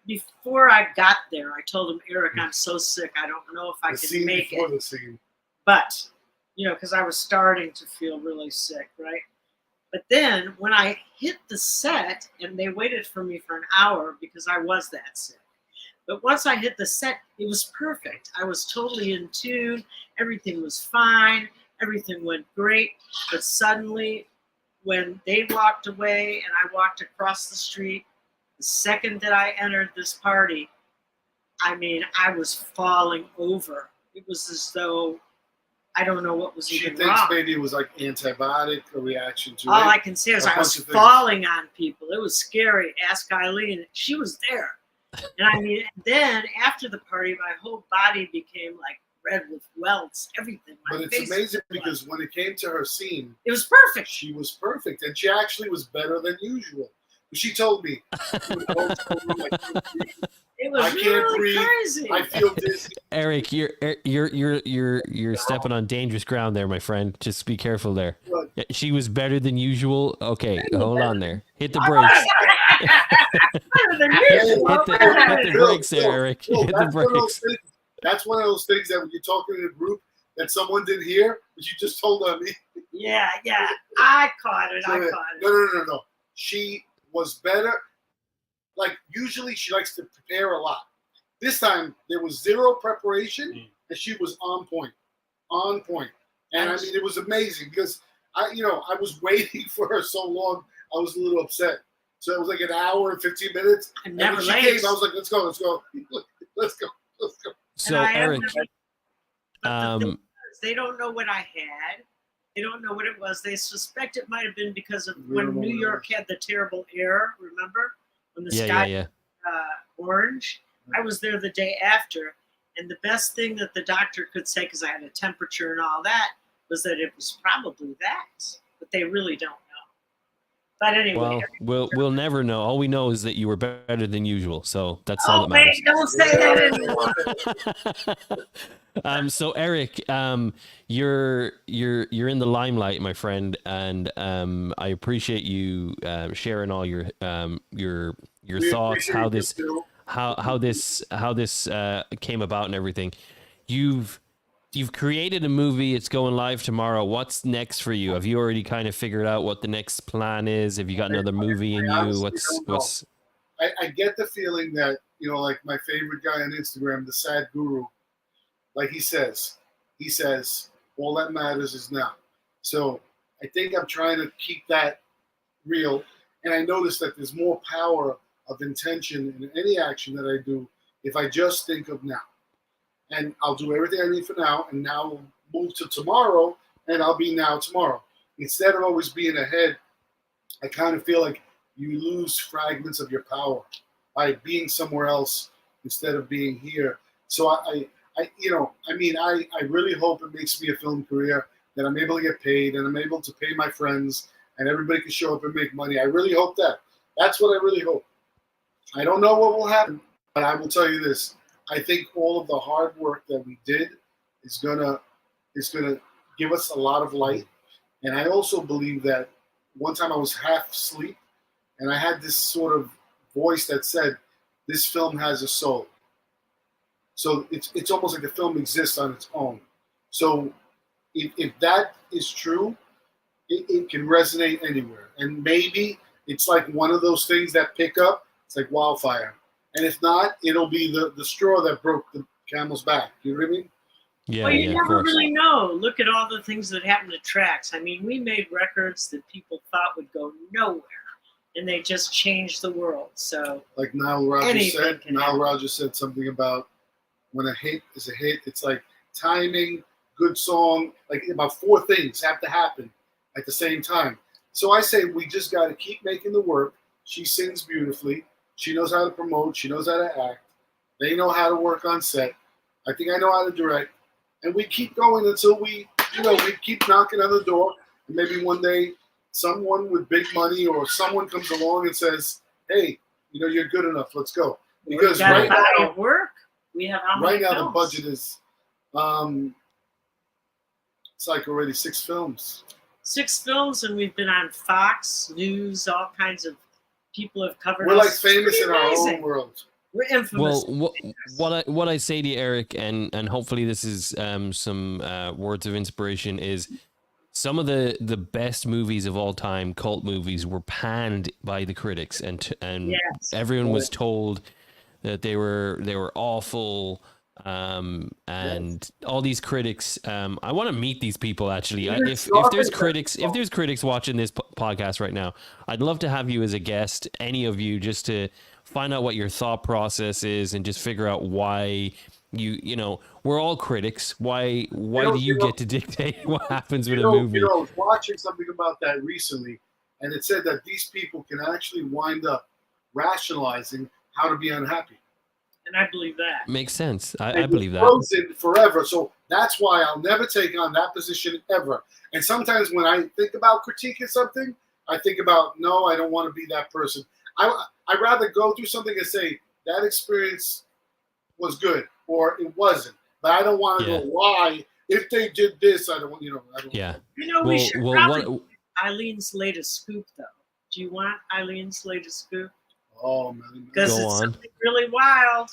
before I got there, I told him, Eric, I'm so sick. I don't know if I can make it. The scene. But, because I was starting to feel really sick, right? But then when I hit the set, and they waited for me for an hour because I was that sick. But once I hit the set, it was perfect. I was totally in tune. Everything was fine. Everything went great. But suddenly, when they walked away and I walked across the street, the second that I entered this party, I mean, I was falling over. It was as though I don't know what was even wrong. She thinks maybe it was like antibiotic, a reaction to it. All I can say is I was falling on people. It was scary. Ask Eileen. She was there. And I mean, then after the party, my whole body became like red with welts, everything. But it's amazing because when it came to her scene, it was perfect. She was perfect. And she actually was better than usual. She told me, it was I can't really breathe. Crazy. I feel dizzy. Eric, you're stepping on dangerous ground there, my friend. Just be careful there. What? She was better than usual. Okay, hold on there. Hit the brakes. hit the brakes there, Eric. Hit the brakes. That's one of those things that when you're talking in a group that someone didn't hear, but you just told on me. Yeah. I caught it. No. She was better. Like, usually she likes to prepare a lot. This time, there was zero preparation, and she was on point. And, I mean, it was amazing because, I was waiting for her so long, I was a little upset. So it was like an hour and 15 minutes. I'm never and when late. she came, I was like, let's go. Let's go. So, Eric, they don't know what I had. They don't know what it was. They suspect it might have been because of when New York had the terrible air, remember? When the sky orange. I was there the day after, and the best thing that the doctor could say, because I had a temperature and all that, was that it was probably that. But they really don't know. But anyway. Well, we'll never know. All we know is that you were better than usual. So that's all that matters. Wait, don't say that anymore. So Eric, you're in the limelight, my friend, and I appreciate you sharing all your thoughts, how this came about and everything. You've created a movie. It's going live tomorrow. What's next for you? Have you already kind of figured out what the next plan is? Have you got another movie in you? What's? I get the feeling that, like my favorite guy on Instagram, the Sad Guru, like he says, all that matters is now. So I think I'm trying to keep that real. And I notice that there's more power of intention in any action that I do if I just think of now. And I'll do everything I need for now, and now we'll move to tomorrow, and I'll be now tomorrow. Instead of always being ahead, I kind of feel like you lose fragments of your power by being somewhere else instead of being here. So I really hope it makes me a film career, that I'm able to get paid, and I'm able to pay my friends, and everybody can show up and make money. I really hope that. That's what I really hope. I don't know what will happen, but I will tell you this. I think all of the hard work that we did is gonna give us a lot of light. And I also believe that one time I was half asleep and I had this sort of voice that said, this film has a soul. So it's almost like the film exists on its own. So if that is true, it can resonate anywhere. And maybe it's like one of those things that pick up, it's like wildfire. And if not, it'll be the straw that broke the camel's back. You know what I mean? Yeah, well, you never really know. Look at all the things that happened to tracks. I mean, we made records that people thought would go nowhere, and they just changed the world. So, like Nile Rodgers said something about when a hit is a hit, it's like timing, good song, like about 4 things have to happen at the same time. So I say we just got to keep making the work. She sings beautifully. She knows how to promote. She knows how to act. They know how to work on set. I think I know how to direct. and we keep going until we keep knocking on the door. And maybe one day, someone with big money or someone comes along and says, "Hey, you're good enough. Let's go." Because right now, work. We have right now the budget is, it's like already 6 films. 6 films, and we've been on Fox News. All kinds of people have covered We're us. like famous in our own world. We're infamous. Well, what I say to you, Eric, and hopefully this is some words of inspiration, is some of the best movies of all time, cult movies, were panned by the critics, and Yes. everyone was told that they were awful. And all these critics, I want to meet these people actually. If there's critics watching this podcast right now, I'd love to have you as a guest, any of you, just to find out what your thought process is and just figure out why we're all critics. Why do you get to dictate what happens with a movie? I was watching something about that recently, and it said that these people can actually wind up rationalizing how to be unhappy. And I believe that. Makes sense. I believe that. Frozen forever. So that's why I'll never take on that position ever. And sometimes when I think about critiquing something, I think about, no, I don't want to be that person. I'd rather go through something and say, that experience was good or it wasn't. But I don't want to go, why? If they did this, I don't. Yeah. We should probably Eileen's latest scoop, though. Do you want Eileen's latest scoop? Oh, man. Because it's something really wild.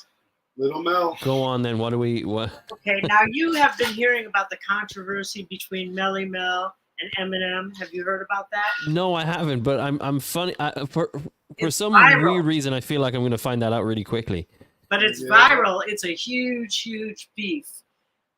Little Mel. Go on then. What? Okay, now you have been hearing about the controversy between Melly Mel and Eminem. Have you heard about that? No, I haven't. But I'm funny. For some viral. weird reason, I feel like I'm going to find that out really quickly. But it's viral. It's a huge, huge beef.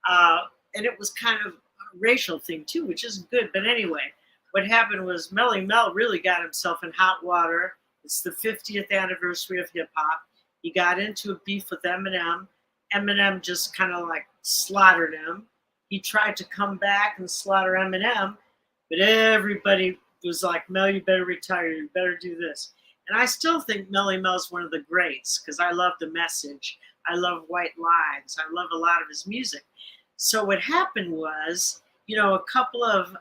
And it was kind of a racial thing, too, which is good. But anyway, what happened was Melly Mel really got himself in hot water. It's the 50th anniversary of hip-hop. He got into a beef with Eminem. Eminem just kind of like slaughtered him. He tried to come back and slaughter Eminem, but everybody was like, Mel, you better retire. You better do this. And I still think Melly Mel's one of the greats because I love the message. I love White Lives. I love a lot of his music. So what happened was, a couple of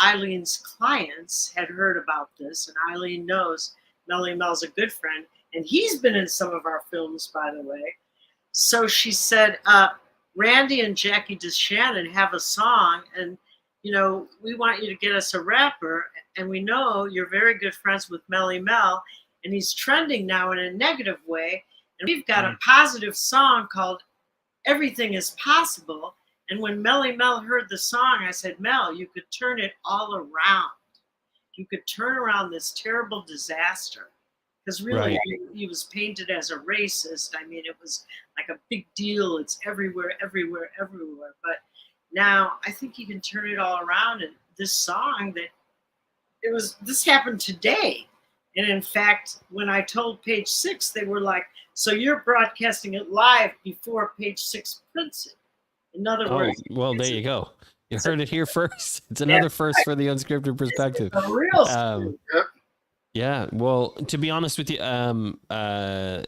Eileen's clients had heard about this, and Eileen knows Melly Mel's a good friend, and he's been in some of our films, by the way. So she said, Randy and Jackie DeShannon have a song, and, we want you to get us a rapper, and we know you're very good friends with Melly Mel, and he's trending now in a negative way, and we've got a positive song called Everything is Possible, and when Melly Mel heard the song, I said, Mel, you could turn it all around. You could turn around this terrible disaster. Because really, he was painted as a racist. I mean, it was like a big deal. It's everywhere, everywhere, everywhere. But now I think he can turn it all around. And this song this happened today. And in fact, when I told Page Six, they were like, so you're broadcasting it live before Page Six prints it. In other words. Well, there you go. You heard it here first. It's another first for the Unscripted Perspective. It's a real yeah. Well, to be honest with you, the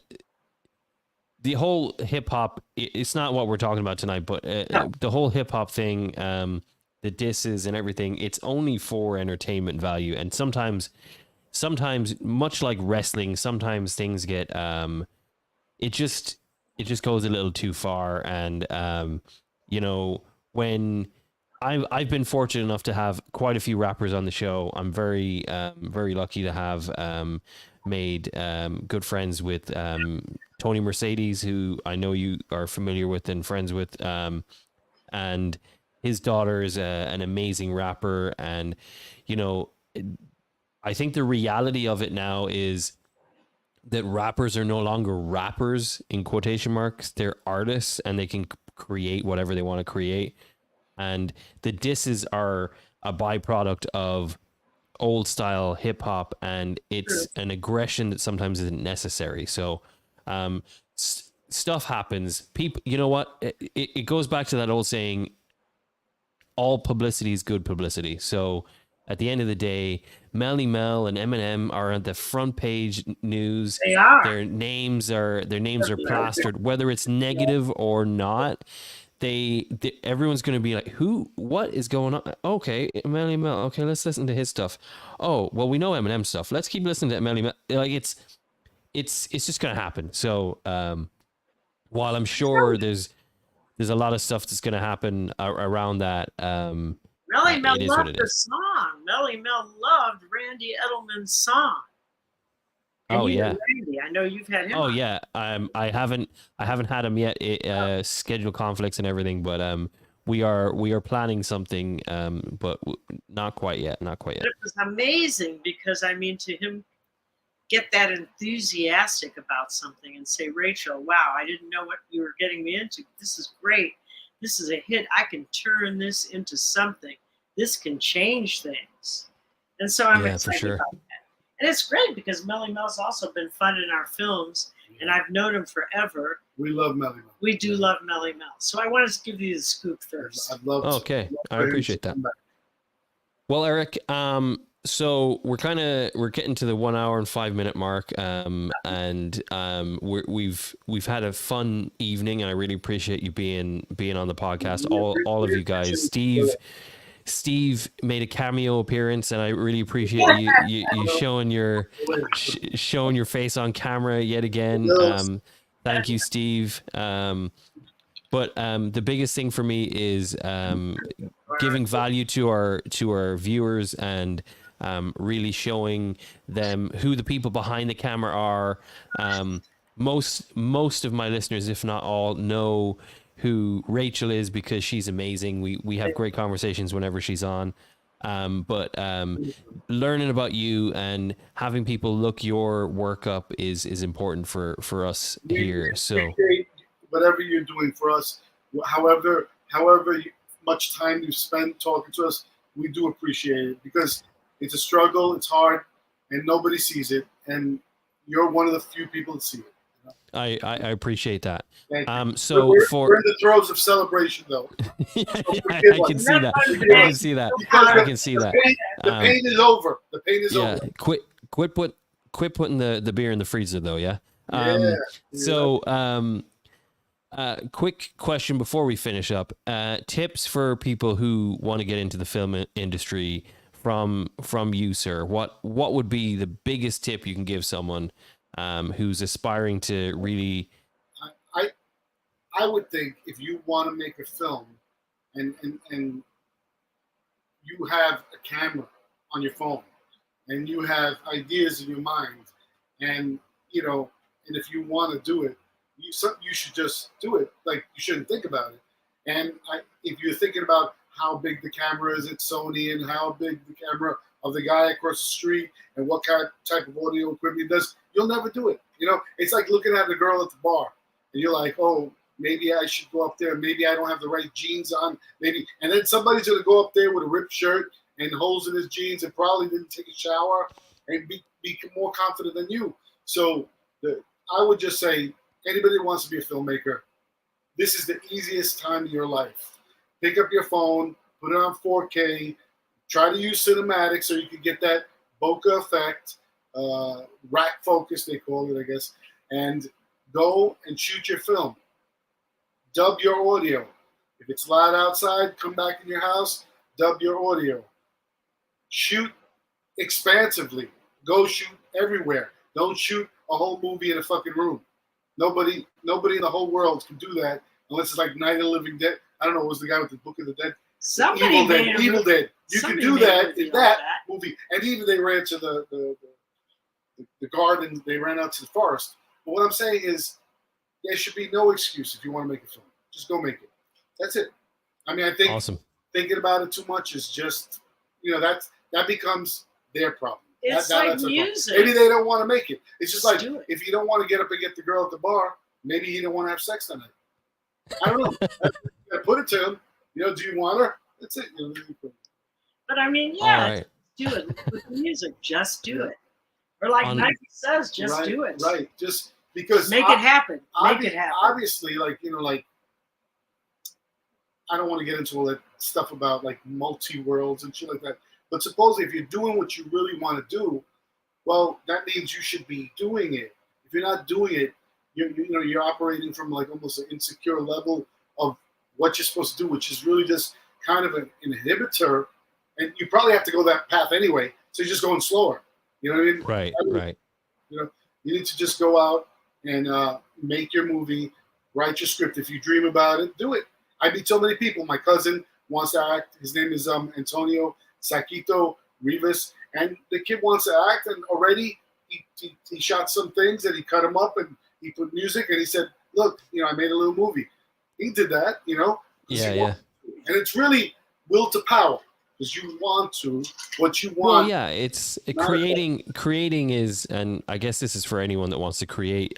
whole hip hop, it's not what we're talking about tonight, but the whole hip hop thing, the disses and everything, it's only for entertainment value. And sometimes much like wrestling, sometimes things get, it just goes a little too far. And, when I've been fortunate enough to have quite a few rappers on the show. I'm very lucky to have made good friends with Tony Mercedes, who I know you are familiar with and friends with, and his daughter is an amazing rapper. And I think the reality of it now is that rappers are no longer rappers in quotation marks. They're artists, and they can create whatever they want to create. And the disses are a byproduct of old style hip hop, and it's an aggression that sometimes isn't necessary. So stuff happens. People, you know what? It goes back to that old saying, all publicity is good publicity. So at the end of the day, Melly Mel and Eminem are on the front page news. They are. Their names are plastered, whether it's negative or not. everyone's going to be like, what is going on? Okay, Melly Mel. Okay, let's listen to his stuff. Oh, well, we know Eminem stuff. Let's keep listening to Melly Mel. Like it's just going to happen. So, while I'm sure there's a lot of stuff that's going to happen around that. Melly Mel loved the song. Melly Mel loved Randy Edelman's song. And Randy, I know you've had him. Oh yeah. I haven't had him yet. Schedule conflicts and everything, but we are planning something. But not quite yet. Not quite yet. But it was amazing because to him get that enthusiastic about something and say, Rachel, wow, I didn't know what you were getting me into. This is great. This is a hit. I can turn this into something. This can change things. And so I'm excited about that. And it's great because Melly Mel's also been fun in our films, and I've known him forever. We love Melly Mel. We do love Melly Mel. So I wanted to give you the scoop first. I'd love to. Okay, I appreciate that. Well, Eric, so we're getting to the 1 hour and 5 minute mark, and we've had a fun evening, and I really appreciate you being on the podcast. All of you guys, Steve made a cameo appearance, and I really appreciate you showing your face on camera yet again. Thank you, Steve. But the biggest thing for me is giving value to our viewers and really showing them who the people behind the camera are. Most of my listeners, if not all, know who Rachel is because she's amazing. We have great conversations whenever she's on. But learning about you and having people look your work up is important for us here. So whatever you're doing for us, however much time you spend talking to us, we do appreciate it because it's a struggle, it's hard, and nobody sees it. And you're one of the few people that see it. I appreciate that. So we're in the throes of celebration, though. I can see that. I can see that. The pain is over. The pain is over. Quit putting the beer in the freezer, though. Yeah. Quick question before we finish up. Tips for people who want to get into the film industry from you, sir. What would be the biggest tip you can give someone who's aspiring to really? I would think if you want to make a film and you have a camera on your phone and you have ideas in your mind and if you want to do it, you should just do it. Like, you shouldn't think about it. And if you're thinking about how big the camera is at Sony and how big the camera of the guy across the street and what type of audio equipment he does, you'll never do it. It's like looking at a girl at the bar and you're like, oh, maybe I should go up there. Maybe I don't have the right jeans on. Maybe, and then somebody's going to go up there with a ripped shirt and holes in his jeans and probably didn't take a shower and be more confident than you. So I would just say, anybody that wants to be a filmmaker, this is the easiest time of your life. Pick up your phone, put it on 4K, try to use cinematic so you can get that bokeh effect, rack focus, they call it, I guess, and go and shoot your film. Dub your audio. If it's loud outside, come back in your house, dub your audio. Shoot expansively. Go shoot everywhere. Don't shoot a whole movie in a fucking room. Nobody in the whole world can do that unless it's like Night of the Living Dead. I don't know, what was the guy with the Book of the Dead? Evil Dead. You can do that in that movie. And even they ran to the garden, they ran out to the forest. But what I'm saying is there should be no excuse if you want to make a film. Just go make it. That's it. I think thinking about it too much is just, that becomes their problem. It's like music. Maybe they don't want to make it. It's just like, if you don't want to get up and get the girl at the bar, maybe you don't want to have sex that night. I don't know. Put it to him. Do you want her? That's it. But right. Do it with the music. Just do it. Or like Nike says, just do it. Right. Just because make it happen. Make it happen. Obviously, I don't want to get into all that stuff about like multi-worlds and shit like that. But supposedly, if you're doing what you really want to do, well, that means you should be doing it. If you're not doing it, you're operating from like almost an insecure level of what you're supposed to do, which is really just kind of an inhibitor. And you probably have to go that path anyway, so you're just going slower. You know what I mean? Right. You know, you need to just go out and make your movie, write your script. If you dream about it, do it. I meet so many people. My cousin wants to act. His name is Antonio Saquito Rivas, and the kid wants to act, and already he shot some things, and he cut them up, and he put music, and he said, look, you know, I made a little movie. He did that, you know? Yeah. And it's really will to power. Because you want to, what you want. Well, yeah, it's creating is, and I guess this is for anyone that wants to create.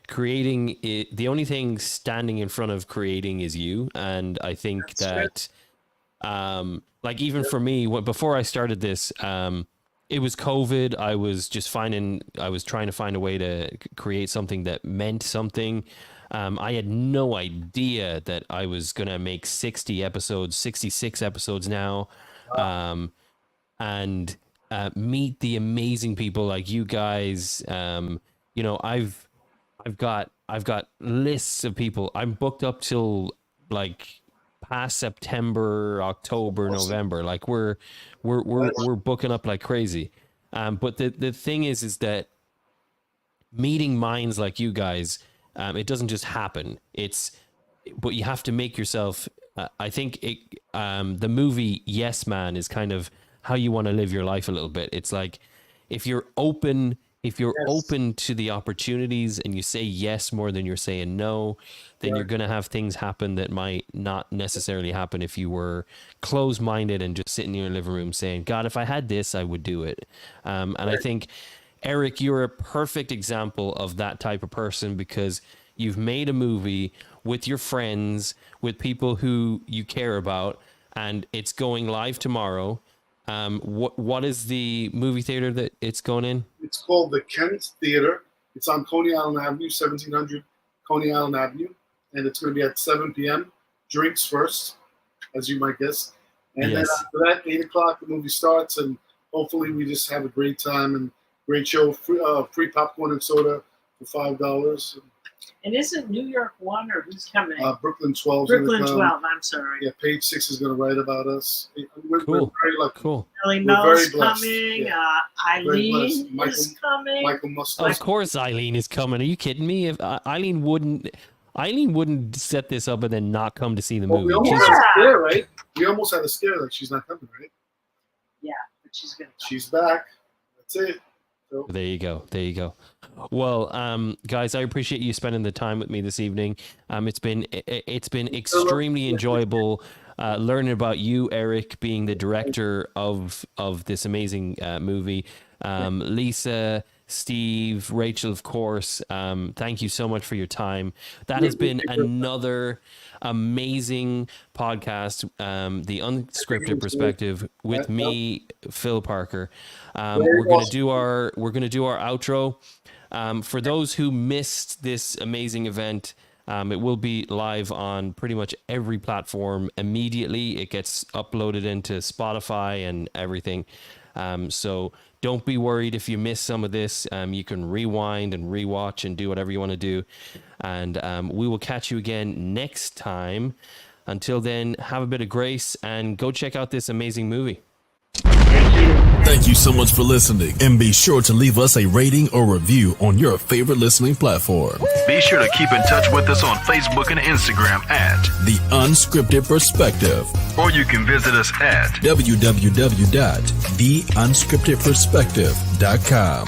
Creating it, the only thing standing in front of creating is you, and I think that, like even for me, before I started this, it was COVID. I was trying to find a way to create something that meant something. I had no idea that I was going to make 60 episodes, 66 episodes now, and meet the amazing people like you guys. You know, I've got lists of people. I'm booked up till like past September, October, November. Like we're booking up like crazy. But the thing is that meeting minds like you guys, it doesn't just happen. But you have to make yourself. I think the movie Yes Man is kind of how you want to live your life a little bit. It's like if you're open to the opportunities and you say yes more than you're saying no, then you're going to have things happen that might not necessarily happen if you were closed-minded and just sitting in your living room saying, God, if I had this, I would do it. And I think, Eric, you're a perfect example of that type of person because you've made a movie with your friends, with people who you care about, and it's going live tomorrow. What is the movie theater that it's going in? It's called the Kent Theater. It's on Coney Island Avenue, 1700 Coney Island Avenue, and it's going to be at 7 p.m. Drinks first, as you might guess. And then after that, 8 o'clock, the movie starts, and hopefully we just have a great time and great show. Free popcorn and soda for $5. And isn't New York 1 or who's coming? Brooklyn 12. Brooklyn 12, I'm sorry. Yeah, Page 6 is going to write about us. We're very lucky. Cool. Ellie We're Mel's very blessed. coming. Yeah. Eileen is coming. Michael Mustard. Of course Eileen is coming. Are you kidding me? If Eileen wouldn't set this up and then not come to see the movie. We almost had a scare, right? We almost had a scare that she's not coming, right? Yeah, but she's going to come. She's back. That's it. So. There you go. Well, guys, I appreciate you spending the time with me this evening. It's been extremely enjoyable learning about you, Eric, being the director of this amazing movie. Lisa, Steve, Rachel, of course. Thank you so much for your time. That has been another amazing podcast, The Unscripted Perspective, with me, Phil Parker. We're gonna do our outro. For those who missed this amazing event, it will be live on pretty much every platform immediately. It gets uploaded into Spotify and everything. So don't be worried if you miss some of this. You can rewind and rewatch and do whatever you want to do. And we will catch you again next time. Until then, have a bit of grace and go check out this amazing movie. Thank you so much for listening, and be sure to leave us a rating or review on your favorite listening platform. Be sure to keep in touch with us on Facebook and Instagram at The Unscripted Perspective. Or you can visit us at www.theunscriptedperspective.com.